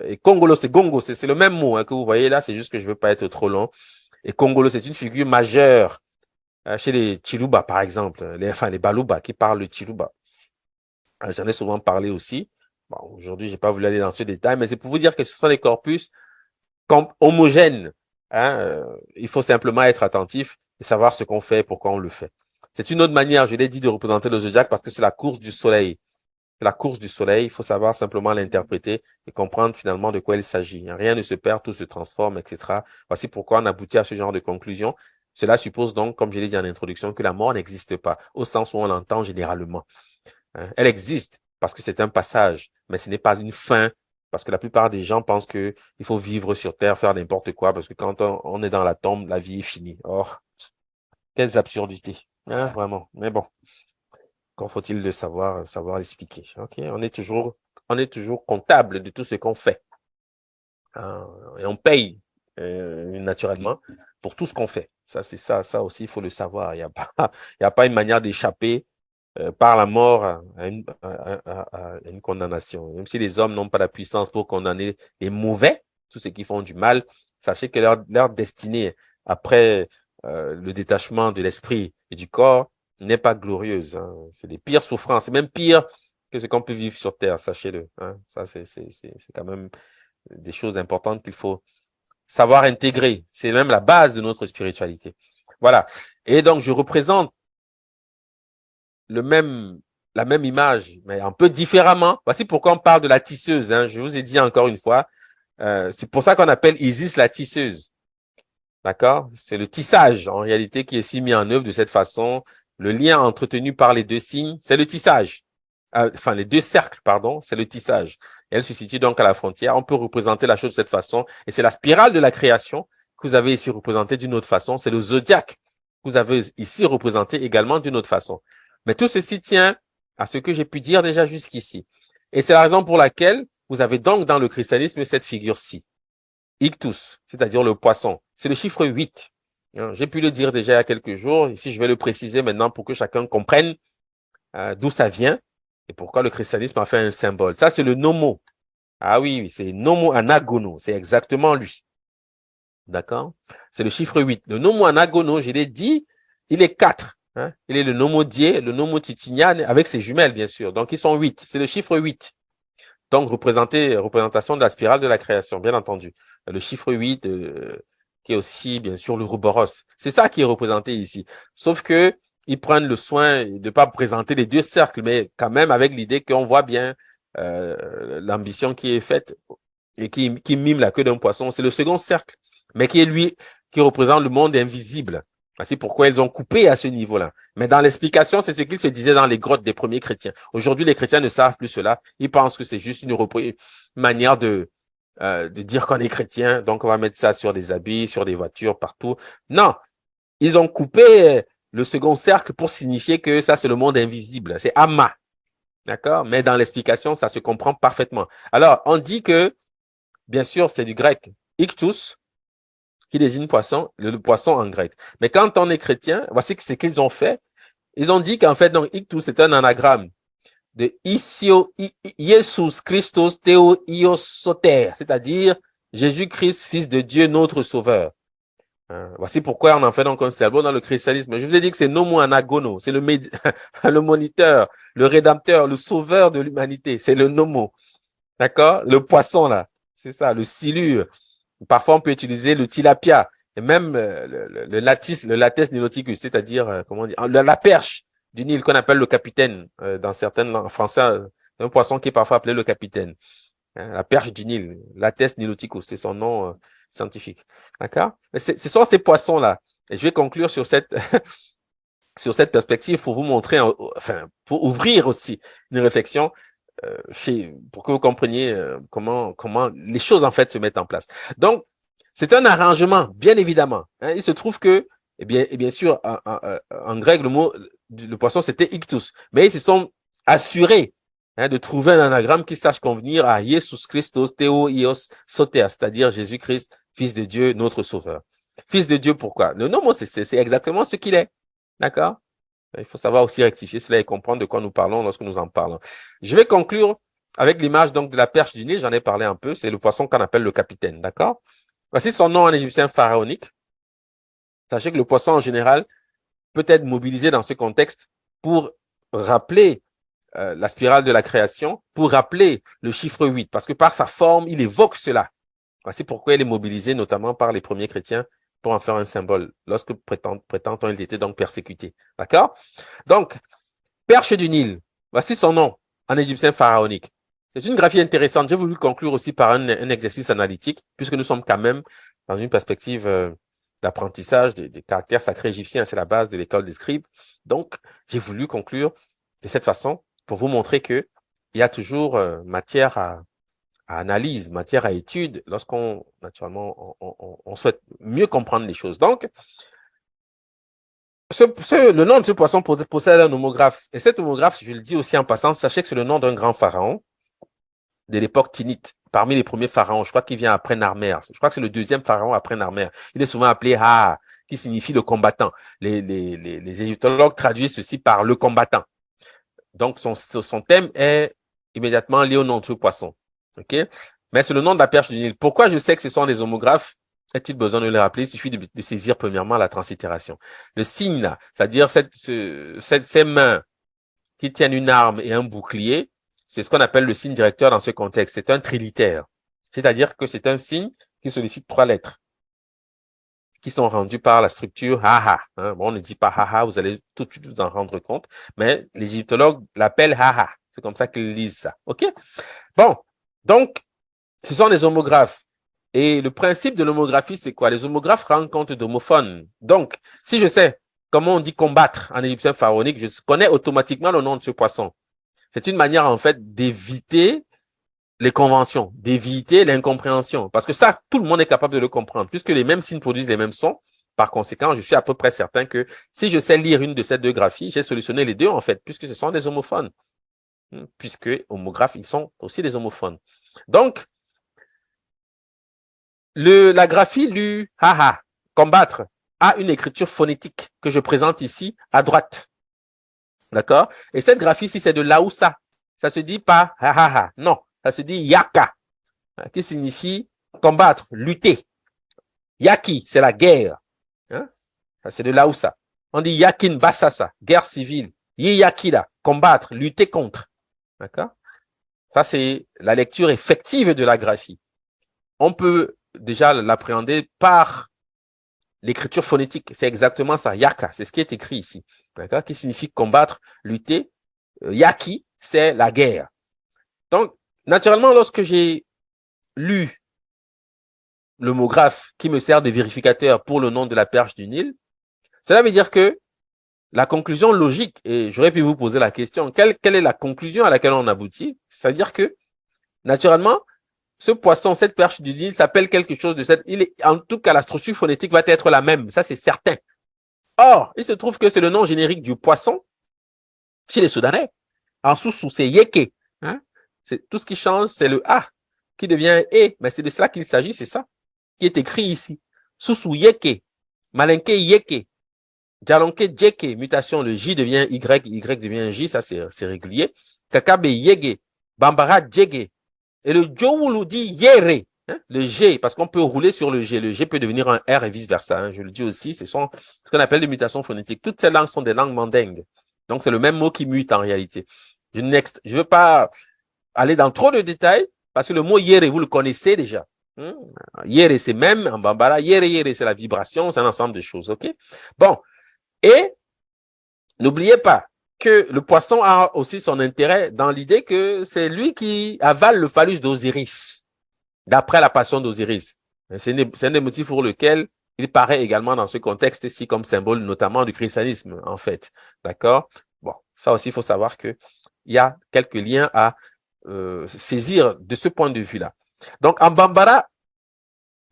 Et Congolo, c'est Gongo, c'est le même mot, hein, que vous voyez là, c'est juste que je veux pas être trop long. Et Congolo, c'est une figure majeure chez les Chiluba, par exemple, les Baluba qui parlent le Chiluba. J'en ai souvent parlé aussi. Bon, aujourd'hui, j'ai pas voulu aller dans ce détail, mais c'est pour vous dire que ce sont des corpus homogènes. Hein, il faut simplement être attentif et savoir ce qu'on fait et pourquoi on le fait. C'est une autre manière, je l'ai dit, de représenter le zodiaque parce que c'est la course du soleil. c'est la course du soleil. Il faut savoir simplement l'interpréter et comprendre finalement de quoi il s'agit. Rien ne se perd, tout se transforme, etc. Voici pourquoi on aboutit à ce genre de conclusion. Cela suppose donc, comme je l'ai dit en introduction, que la mort n'existe pas, au sens où on l'entend généralement. Elle existe parce que c'est un passage, mais ce n'est pas une fin, parce que la plupart des gens pensent que il faut vivre sur Terre, faire n'importe quoi, parce que quand on est dans la tombe, la vie est finie. Oh, quelles absurdités. Vraiment. Mais bon, qu'en faut-il de savoir expliquer. Ok, on est toujours comptable de tout ce qu'on fait. Et on paye naturellement pour tout ce qu'on fait. Ça aussi, il faut le savoir. Il y a pas une manière d'échapper par la mort à une condamnation. Même si les hommes n'ont pas la puissance pour condamner les mauvais, tous ceux qui font du mal, sachez que leur destinée après le détachement de l'esprit et du corps n'est pas glorieuse. Hein. C'est des pires souffrances. C'est même pire que ce qu'on peut vivre sur Terre, sachez-le. Hein. Ça, c'est quand même des choses importantes qu'il faut savoir intégrer. C'est même la base de notre spiritualité. Voilà. Et donc, je représente la même image, mais un peu différemment. Voici pourquoi on parle de la tisseuse. Hein. Je vous ai dit encore une fois, c'est pour ça qu'on appelle Isis la tisseuse. D'accord? C'est le tissage, en réalité, qui est ici mis en œuvre de cette façon. Le lien entretenu par les deux signes, c'est le tissage. Enfin, les deux cercles, pardon, c'est le tissage. Et elle se situe donc à la frontière. On peut représenter la chose de cette façon. Et c'est la spirale de la création que vous avez ici représentée d'une autre façon. C'est le zodiaque que vous avez ici représenté également d'une autre façon. Mais tout ceci tient à ce que j'ai pu dire déjà jusqu'ici. Et c'est la raison pour laquelle vous avez donc dans le christianisme cette figure-ci. Ictus, c'est-à-dire le poisson. C'est le chiffre 8. J'ai pu le dire déjà il y a quelques jours. Ici, je vais le préciser maintenant pour que chacun comprenne d'où ça vient et pourquoi le christianisme a fait un symbole. Ça, c'est le nomo. Ah oui, c'est nomo anagono. C'est exactement lui. D'accord? C'est le chiffre 8. Le nomo anagono, je l'ai dit, il est 4. Hein? Il est le nomo die, le nomo titinian, avec ses jumelles, bien sûr. Donc, ils sont 8. C'est le chiffre 8. Donc, représentation de la spirale de la création, bien entendu. Le chiffre 8, qui est aussi, bien sûr, l'Ouroboros. C'est ça qui est représenté ici. Sauf que ils prennent le soin de ne pas présenter les deux cercles, mais quand même avec l'idée qu'on voit bien l'ambition qui est faite et qui mime la queue d'un poisson. C'est le second cercle, mais qui est lui, qui représente le monde invisible. C'est pourquoi ils ont coupé à ce niveau-là. Mais dans l'explication, c'est ce qu'ils se disaient dans les grottes des premiers chrétiens. Aujourd'hui, les chrétiens ne savent plus cela. Ils pensent que c'est juste une manière de dire qu'on est chrétien. Donc, on va mettre ça sur des habits, sur des voitures, partout. Non, ils ont coupé le second cercle pour signifier que ça, c'est le monde invisible. C'est Amma. D'accord? Mais dans l'explication, ça se comprend parfaitement. Alors, on dit que, bien sûr, c'est du grec ictus, qui désigne poisson, le poisson en grec. Mais quand on est chrétien, voici ce qu'ils ont fait. Ils ont dit qu'en fait, donc, ictus, c'est un anagramme de Jesus Christos Theo Ios Soter, c'est-à-dire Jésus-Christ, Fils de Dieu, notre Sauveur. Voici pourquoi on en fait donc un symbole dans le christianisme. Je vous ai dit que c'est Nomo Anagono, c'est le, le moniteur, le rédempteur, le sauveur de l'humanité. C'est le Nomo. D'accord? Le poisson, là. C'est ça, le silure. Parfois, on peut utiliser le tilapia et même le lates niloticus, c'est-à-dire, comment dire, la perche du Nil qu'on appelle le capitaine. Dans certaines langues françaises, un poisson qui est parfois appelé le capitaine. La perche du Nil, lates niloticus, c'est son nom scientifique. D'accord? Ce sont ces poissons-là. Et je vais conclure sur cette sur cette perspective pour vous montrer, enfin, pour ouvrir aussi une réflexion pour que vous compreniez comment les choses en fait se mettent en place. Donc, c'est un arrangement, bien évidemment. Hein. Il se trouve que, et bien sûr, en grec, le poisson, c'était ictus. Mais ils se sont assurés de trouver un anagramme qui sache convenir à Jesus Christos Theo Ios Soter, c'est-à-dire Jésus-Christ, Fils de Dieu, notre Sauveur. Fils de Dieu, pourquoi? Le nom, c'est exactement ce qu'il est. D'accord? Il faut savoir aussi rectifier cela et comprendre de quoi nous parlons lorsque nous en parlons. Je vais conclure avec l'image donc de la perche du Nil, j'en ai parlé un peu, c'est le poisson qu'on appelle le capitaine, d'accord? Voici son nom en égyptien pharaonique. Sachez que le poisson en général peut être mobilisé dans ce contexte pour rappeler la spirale de la création, pour rappeler le chiffre 8, parce que par sa forme, il évoque cela. Voici pourquoi il est mobilisé notamment par les premiers chrétiens pour en faire un symbole, lorsque prétendant ils étaient donc persécutés. D'accord? Donc, perche du Nil, voici son nom en égyptien pharaonique. C'est une graphie intéressante. J'ai voulu conclure aussi par un exercice analytique, puisque nous sommes quand même dans une perspective d'apprentissage des caractères sacrés égyptiens. C'est la base de l'école des scribes. Donc, j'ai voulu conclure de cette façon pour vous montrer que il y a toujours matière à analyse, matière à étude lorsqu'on, naturellement, on souhaite mieux comprendre les choses. Donc, le nom de ce poisson possède un homographe. Et cet homographe, je le dis aussi en passant, sachez que c'est le nom d'un grand pharaon de l'époque tinnite, parmi les premiers pharaons. Je crois qu'il vient après Narmer. Je crois que c'est le deuxième pharaon après Narmer. Il est souvent appelé Ha, qui signifie le combattant. Les égyptologues traduisent ceci par le combattant. Donc, son thème est immédiatement lié au nom de ce poisson. OK? Mais c'est le nom de la perche du Nil. Pourquoi je sais que ce sont des homographes? Est-il besoin de le rappeler? Il suffit de saisir premièrement la translittération. Le signe là, c'est-à-dire ces mains qui tiennent une arme et un bouclier, c'est ce qu'on appelle le signe directeur dans ce contexte. C'est un trilitère. C'est-à-dire que c'est un signe qui sollicite 3 lettres qui sont rendues par la structure haha. Bon, on ne dit pas haha, vous allez tout de suite vous en rendre compte, mais les égyptologues l'appellent haha. C'est comme ça qu'ils lisent ça. OK? Bon, donc, ce sont des homographes. Et le principe de l'homographie, c'est quoi? Les homographes rendent compte d'homophones. Donc, si je sais comment on dit combattre en égyptien pharaonique, je connais automatiquement le nom de ce poisson. C'est une manière, en fait, d'éviter les conventions, d'éviter l'incompréhension. Parce que ça, tout le monde est capable de le comprendre. Puisque les mêmes signes produisent les mêmes sons, par conséquent, je suis à peu près certain que si je sais lire une de ces 2 graphies, j'ai solutionné les 2, en fait, puisque ce sont des homophones. Puisque homographes, ils sont aussi des homophones. Donc, la graphie lu haha, combattre, a une écriture phonétique que je présente ici à droite. D'accord? Et cette graphie ici, c'est de Laoussa. Ça se dit pas haha, non. Ça se dit yaka, qui signifie combattre, lutter. Yaki, c'est la guerre. C'est de Laoussa. On dit yakin basasa, guerre civile. Yiyakila, combattre, lutter contre. D'accord? Ça, c'est la lecture effective de la graphie. On peut déjà l'appréhender par l'écriture phonétique. C'est exactement ça. Yaka, c'est ce qui est écrit ici. D'accord? Qui signifie combattre, lutter. Yaki, c'est la guerre. Donc, naturellement, lorsque j'ai lu l'homographe qui me sert de vérificateur pour le nom de la perche du Nil, cela veut dire que la conclusion logique, et j'aurais pu vous poser la question, quelle est la conclusion à laquelle on aboutit? C'est-à-dire que, naturellement, ce poisson, cette perche du Nil s'appelle quelque chose de cette... en tout cas, la structure phonétique va être la même, ça c'est certain. Or, il se trouve que c'est le nom générique du poisson chez les Soudanais. En sous-sous, c'est Yeke. Tout ce qui change, c'est le A qui devient E, mais c'est de cela qu'il s'agit, c'est ça qui est écrit ici. Sous-sous Yeke, Malenke Yeke, Djalonke Djeke, mutation, le J devient Y, Y devient J, ça c'est régulier. Kakabe Yege, Bambara Djege. Et le Djowulu dit Yere, le G, parce qu'on peut rouler sur le G peut devenir un R et vice-versa. Je le dis aussi, ce sont ce qu'on appelle des mutations phonétiques. Toutes ces langues sont des langues mandingues. Donc c'est le même mot qui mute en réalité. Je ne veux pas aller dans trop de détails, parce que le mot Yere, vous le connaissez déjà. Yere, c'est même en Bambara. Yere, c'est la vibration, c'est un ensemble de choses, ok? Bon. Et n'oubliez pas que le poisson a aussi son intérêt dans l'idée que c'est lui qui avale le phallus d'Osiris, d'après la passion d'Osiris. C'est un des motifs pour lequel il paraît également dans ce contexte-ci comme symbole notamment du christianisme, en fait. D'accord? Bon, ça aussi, il faut savoir qu'il y a quelques liens à saisir de ce point de vue-là. Donc, en Bambara,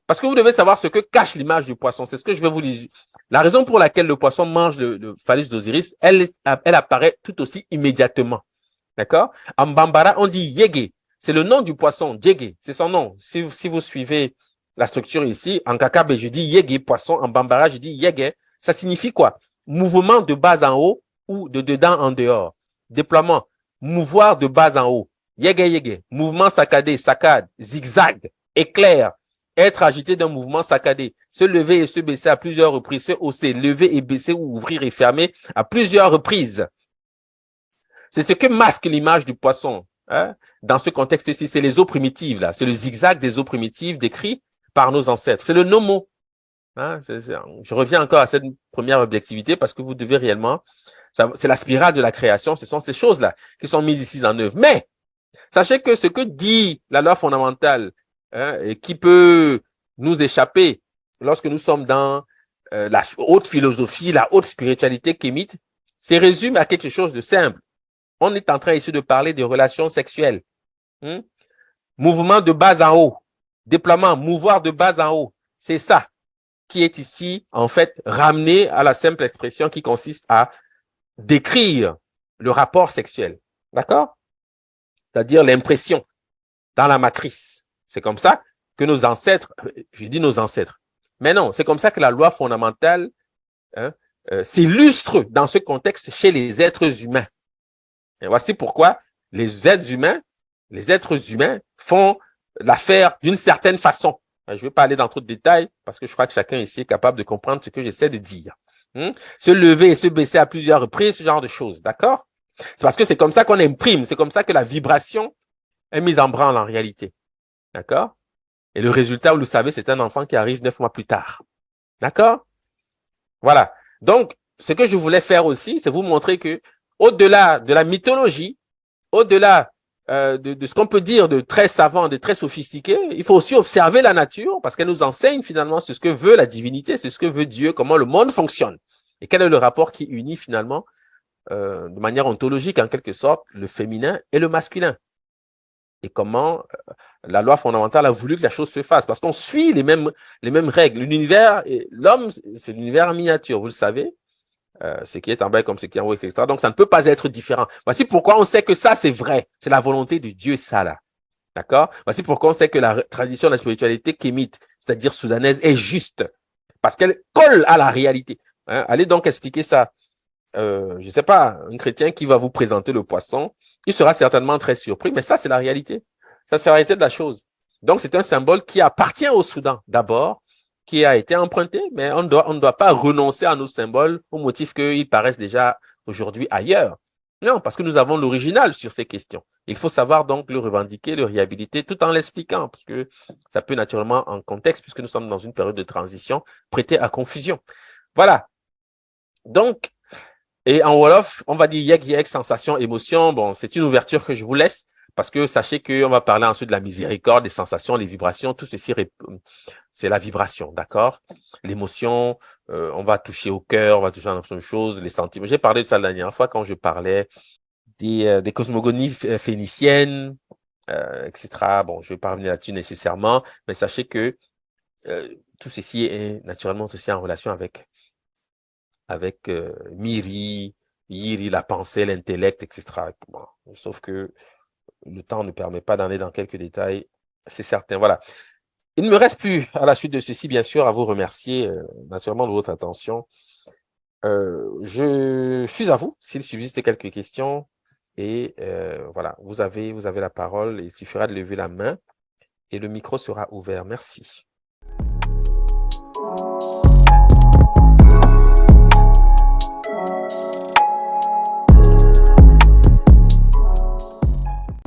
parce que vous devez savoir ce que cache l'image du poisson. C'est ce que je vais vous dire. La raison pour laquelle le poisson mange le phallus d'Osiris, elle apparaît tout aussi immédiatement. D'accord? En Bambara, on dit Yege. C'est le nom du poisson, Yege. C'est son nom. Si vous suivez la structure ici, en Kakabe, je dis Yege, poisson. En Bambara, je dis Yege. Ça signifie quoi? Mouvement de bas en haut ou de dedans en dehors. Déploiement. Mouvoir de bas en haut. Yege, yege. Mouvement saccadé, saccade, zigzag, éclair. Être agité d'un mouvement saccadé, se lever et se baisser à plusieurs reprises, se hausser, lever et baisser ou ouvrir et fermer à plusieurs reprises. C'est ce que masque l'image du poisson. Dans ce contexte-ci, c'est les eaux primitives, là. C'est le zigzag des eaux primitives décrit par nos ancêtres. C'est le nomo. Je reviens encore à cette première objectivité parce que vous devez réellement C'est la spirale de la création, ce sont ces choses-là qui sont mises ici en œuvre. Mais, sachez que ce que dit la loi fondamentale, hein, et qui peut nous échapper lorsque nous sommes dans la haute philosophie, la haute spiritualité kémite, c'est résume à quelque chose de simple. On est en train ici de parler des relations sexuelles. Mouvement de bas en haut. Déploiement, mouvoir de bas en haut. C'est ça qui est ici, en fait, ramené à la simple expression qui consiste à décrire le rapport sexuel. D'accord? C'est-à-dire l'impression dans la matrice. C'est comme ça que nos ancêtres, je dis nos ancêtres, mais non, c'est comme ça que la loi fondamentale s'illustre dans ce contexte chez les êtres humains. Et voici pourquoi les êtres humains font l'affaire d'une certaine façon. Je ne vais pas aller dans trop de détails parce que je crois que chacun ici est capable de comprendre ce que j'essaie de dire. Se lever et se baisser à plusieurs reprises, ce genre de choses, d'accord? C'est parce que c'est comme ça qu'on imprime, c'est comme ça que la vibration est mise en branle en réalité, d'accord? Et le résultat, vous le savez, c'est un enfant qui arrive 9 mois plus tard, d'accord? Voilà. Donc, ce que je voulais faire aussi, c'est vous montrer que au-delà de la mythologie, au-delà de ce qu'on peut dire de très savant, de très sophistiqué, il faut aussi observer la nature parce qu'elle nous enseigne finalement ce que veut la divinité, c'est ce que veut Dieu, comment le monde fonctionne. Et quel est le rapport qui unit finalement, de manière ontologique en quelque sorte, le féminin et le masculin. Et comment la loi fondamentale a voulu que la chose se fasse. Parce qu'on suit les mêmes règles. L'univers, l'homme, c'est l'univers en miniature, vous le savez. Ce qui est en bas comme ce qui est en haut, etc. Donc, ça ne peut pas être différent. Voici pourquoi on sait que ça, c'est vrai. C'est la volonté de Dieu, ça, là. D'accord? Voici pourquoi on sait que la tradition de la spiritualité kémite, c'est-à-dire soudanaise, est juste. Parce qu'elle colle à la réalité. Hein? Allez donc expliquer ça. Je ne sais pas, un chrétien qui va vous présenter le poisson, il sera certainement très surpris, mais ça, c'est la réalité. Ça, c'est la réalité de la chose. Donc, c'est un symbole qui appartient au Soudan, d'abord, qui a été emprunté, mais on ne doit pas renoncer à nos symboles au motif qu'ils paraissent déjà aujourd'hui ailleurs. Non, parce que nous avons l'original sur ces questions. Il faut savoir donc le revendiquer, le réhabiliter, tout en l'expliquant, parce que ça peut naturellement, en contexte, puisque nous sommes dans une période de transition, prêter à confusion. Voilà. Donc, et en Wolof, on va dire yek yek, sensation, émotion. Bon, c'est une ouverture que je vous laisse parce que sachez qu'on va parler ensuite de la miséricorde, des sensations, les vibrations. Tout ceci, c'est la vibration, d'accord? L'émotion, on va toucher au cœur, on va toucher à une chose, les sentiments. J'ai parlé de ça la dernière fois quand je parlais des cosmogonies phéniciennes, etc. Bon, je vais pas revenir là-dessus nécessairement, mais sachez que tout ceci est naturellement aussi en relation avec Miri, Yiri, la pensée, l'intellect, etc. Bon, sauf que le temps ne permet pas d'aller dans quelques détails, c'est certain. Voilà. Il ne me reste plus, à la suite de ceci, bien sûr, à vous remercier naturellement de votre attention. Je suis à vous, s'il subsiste quelques questions. Et voilà, vous avez la parole. Il suffira de lever la main et le micro sera ouvert. Merci.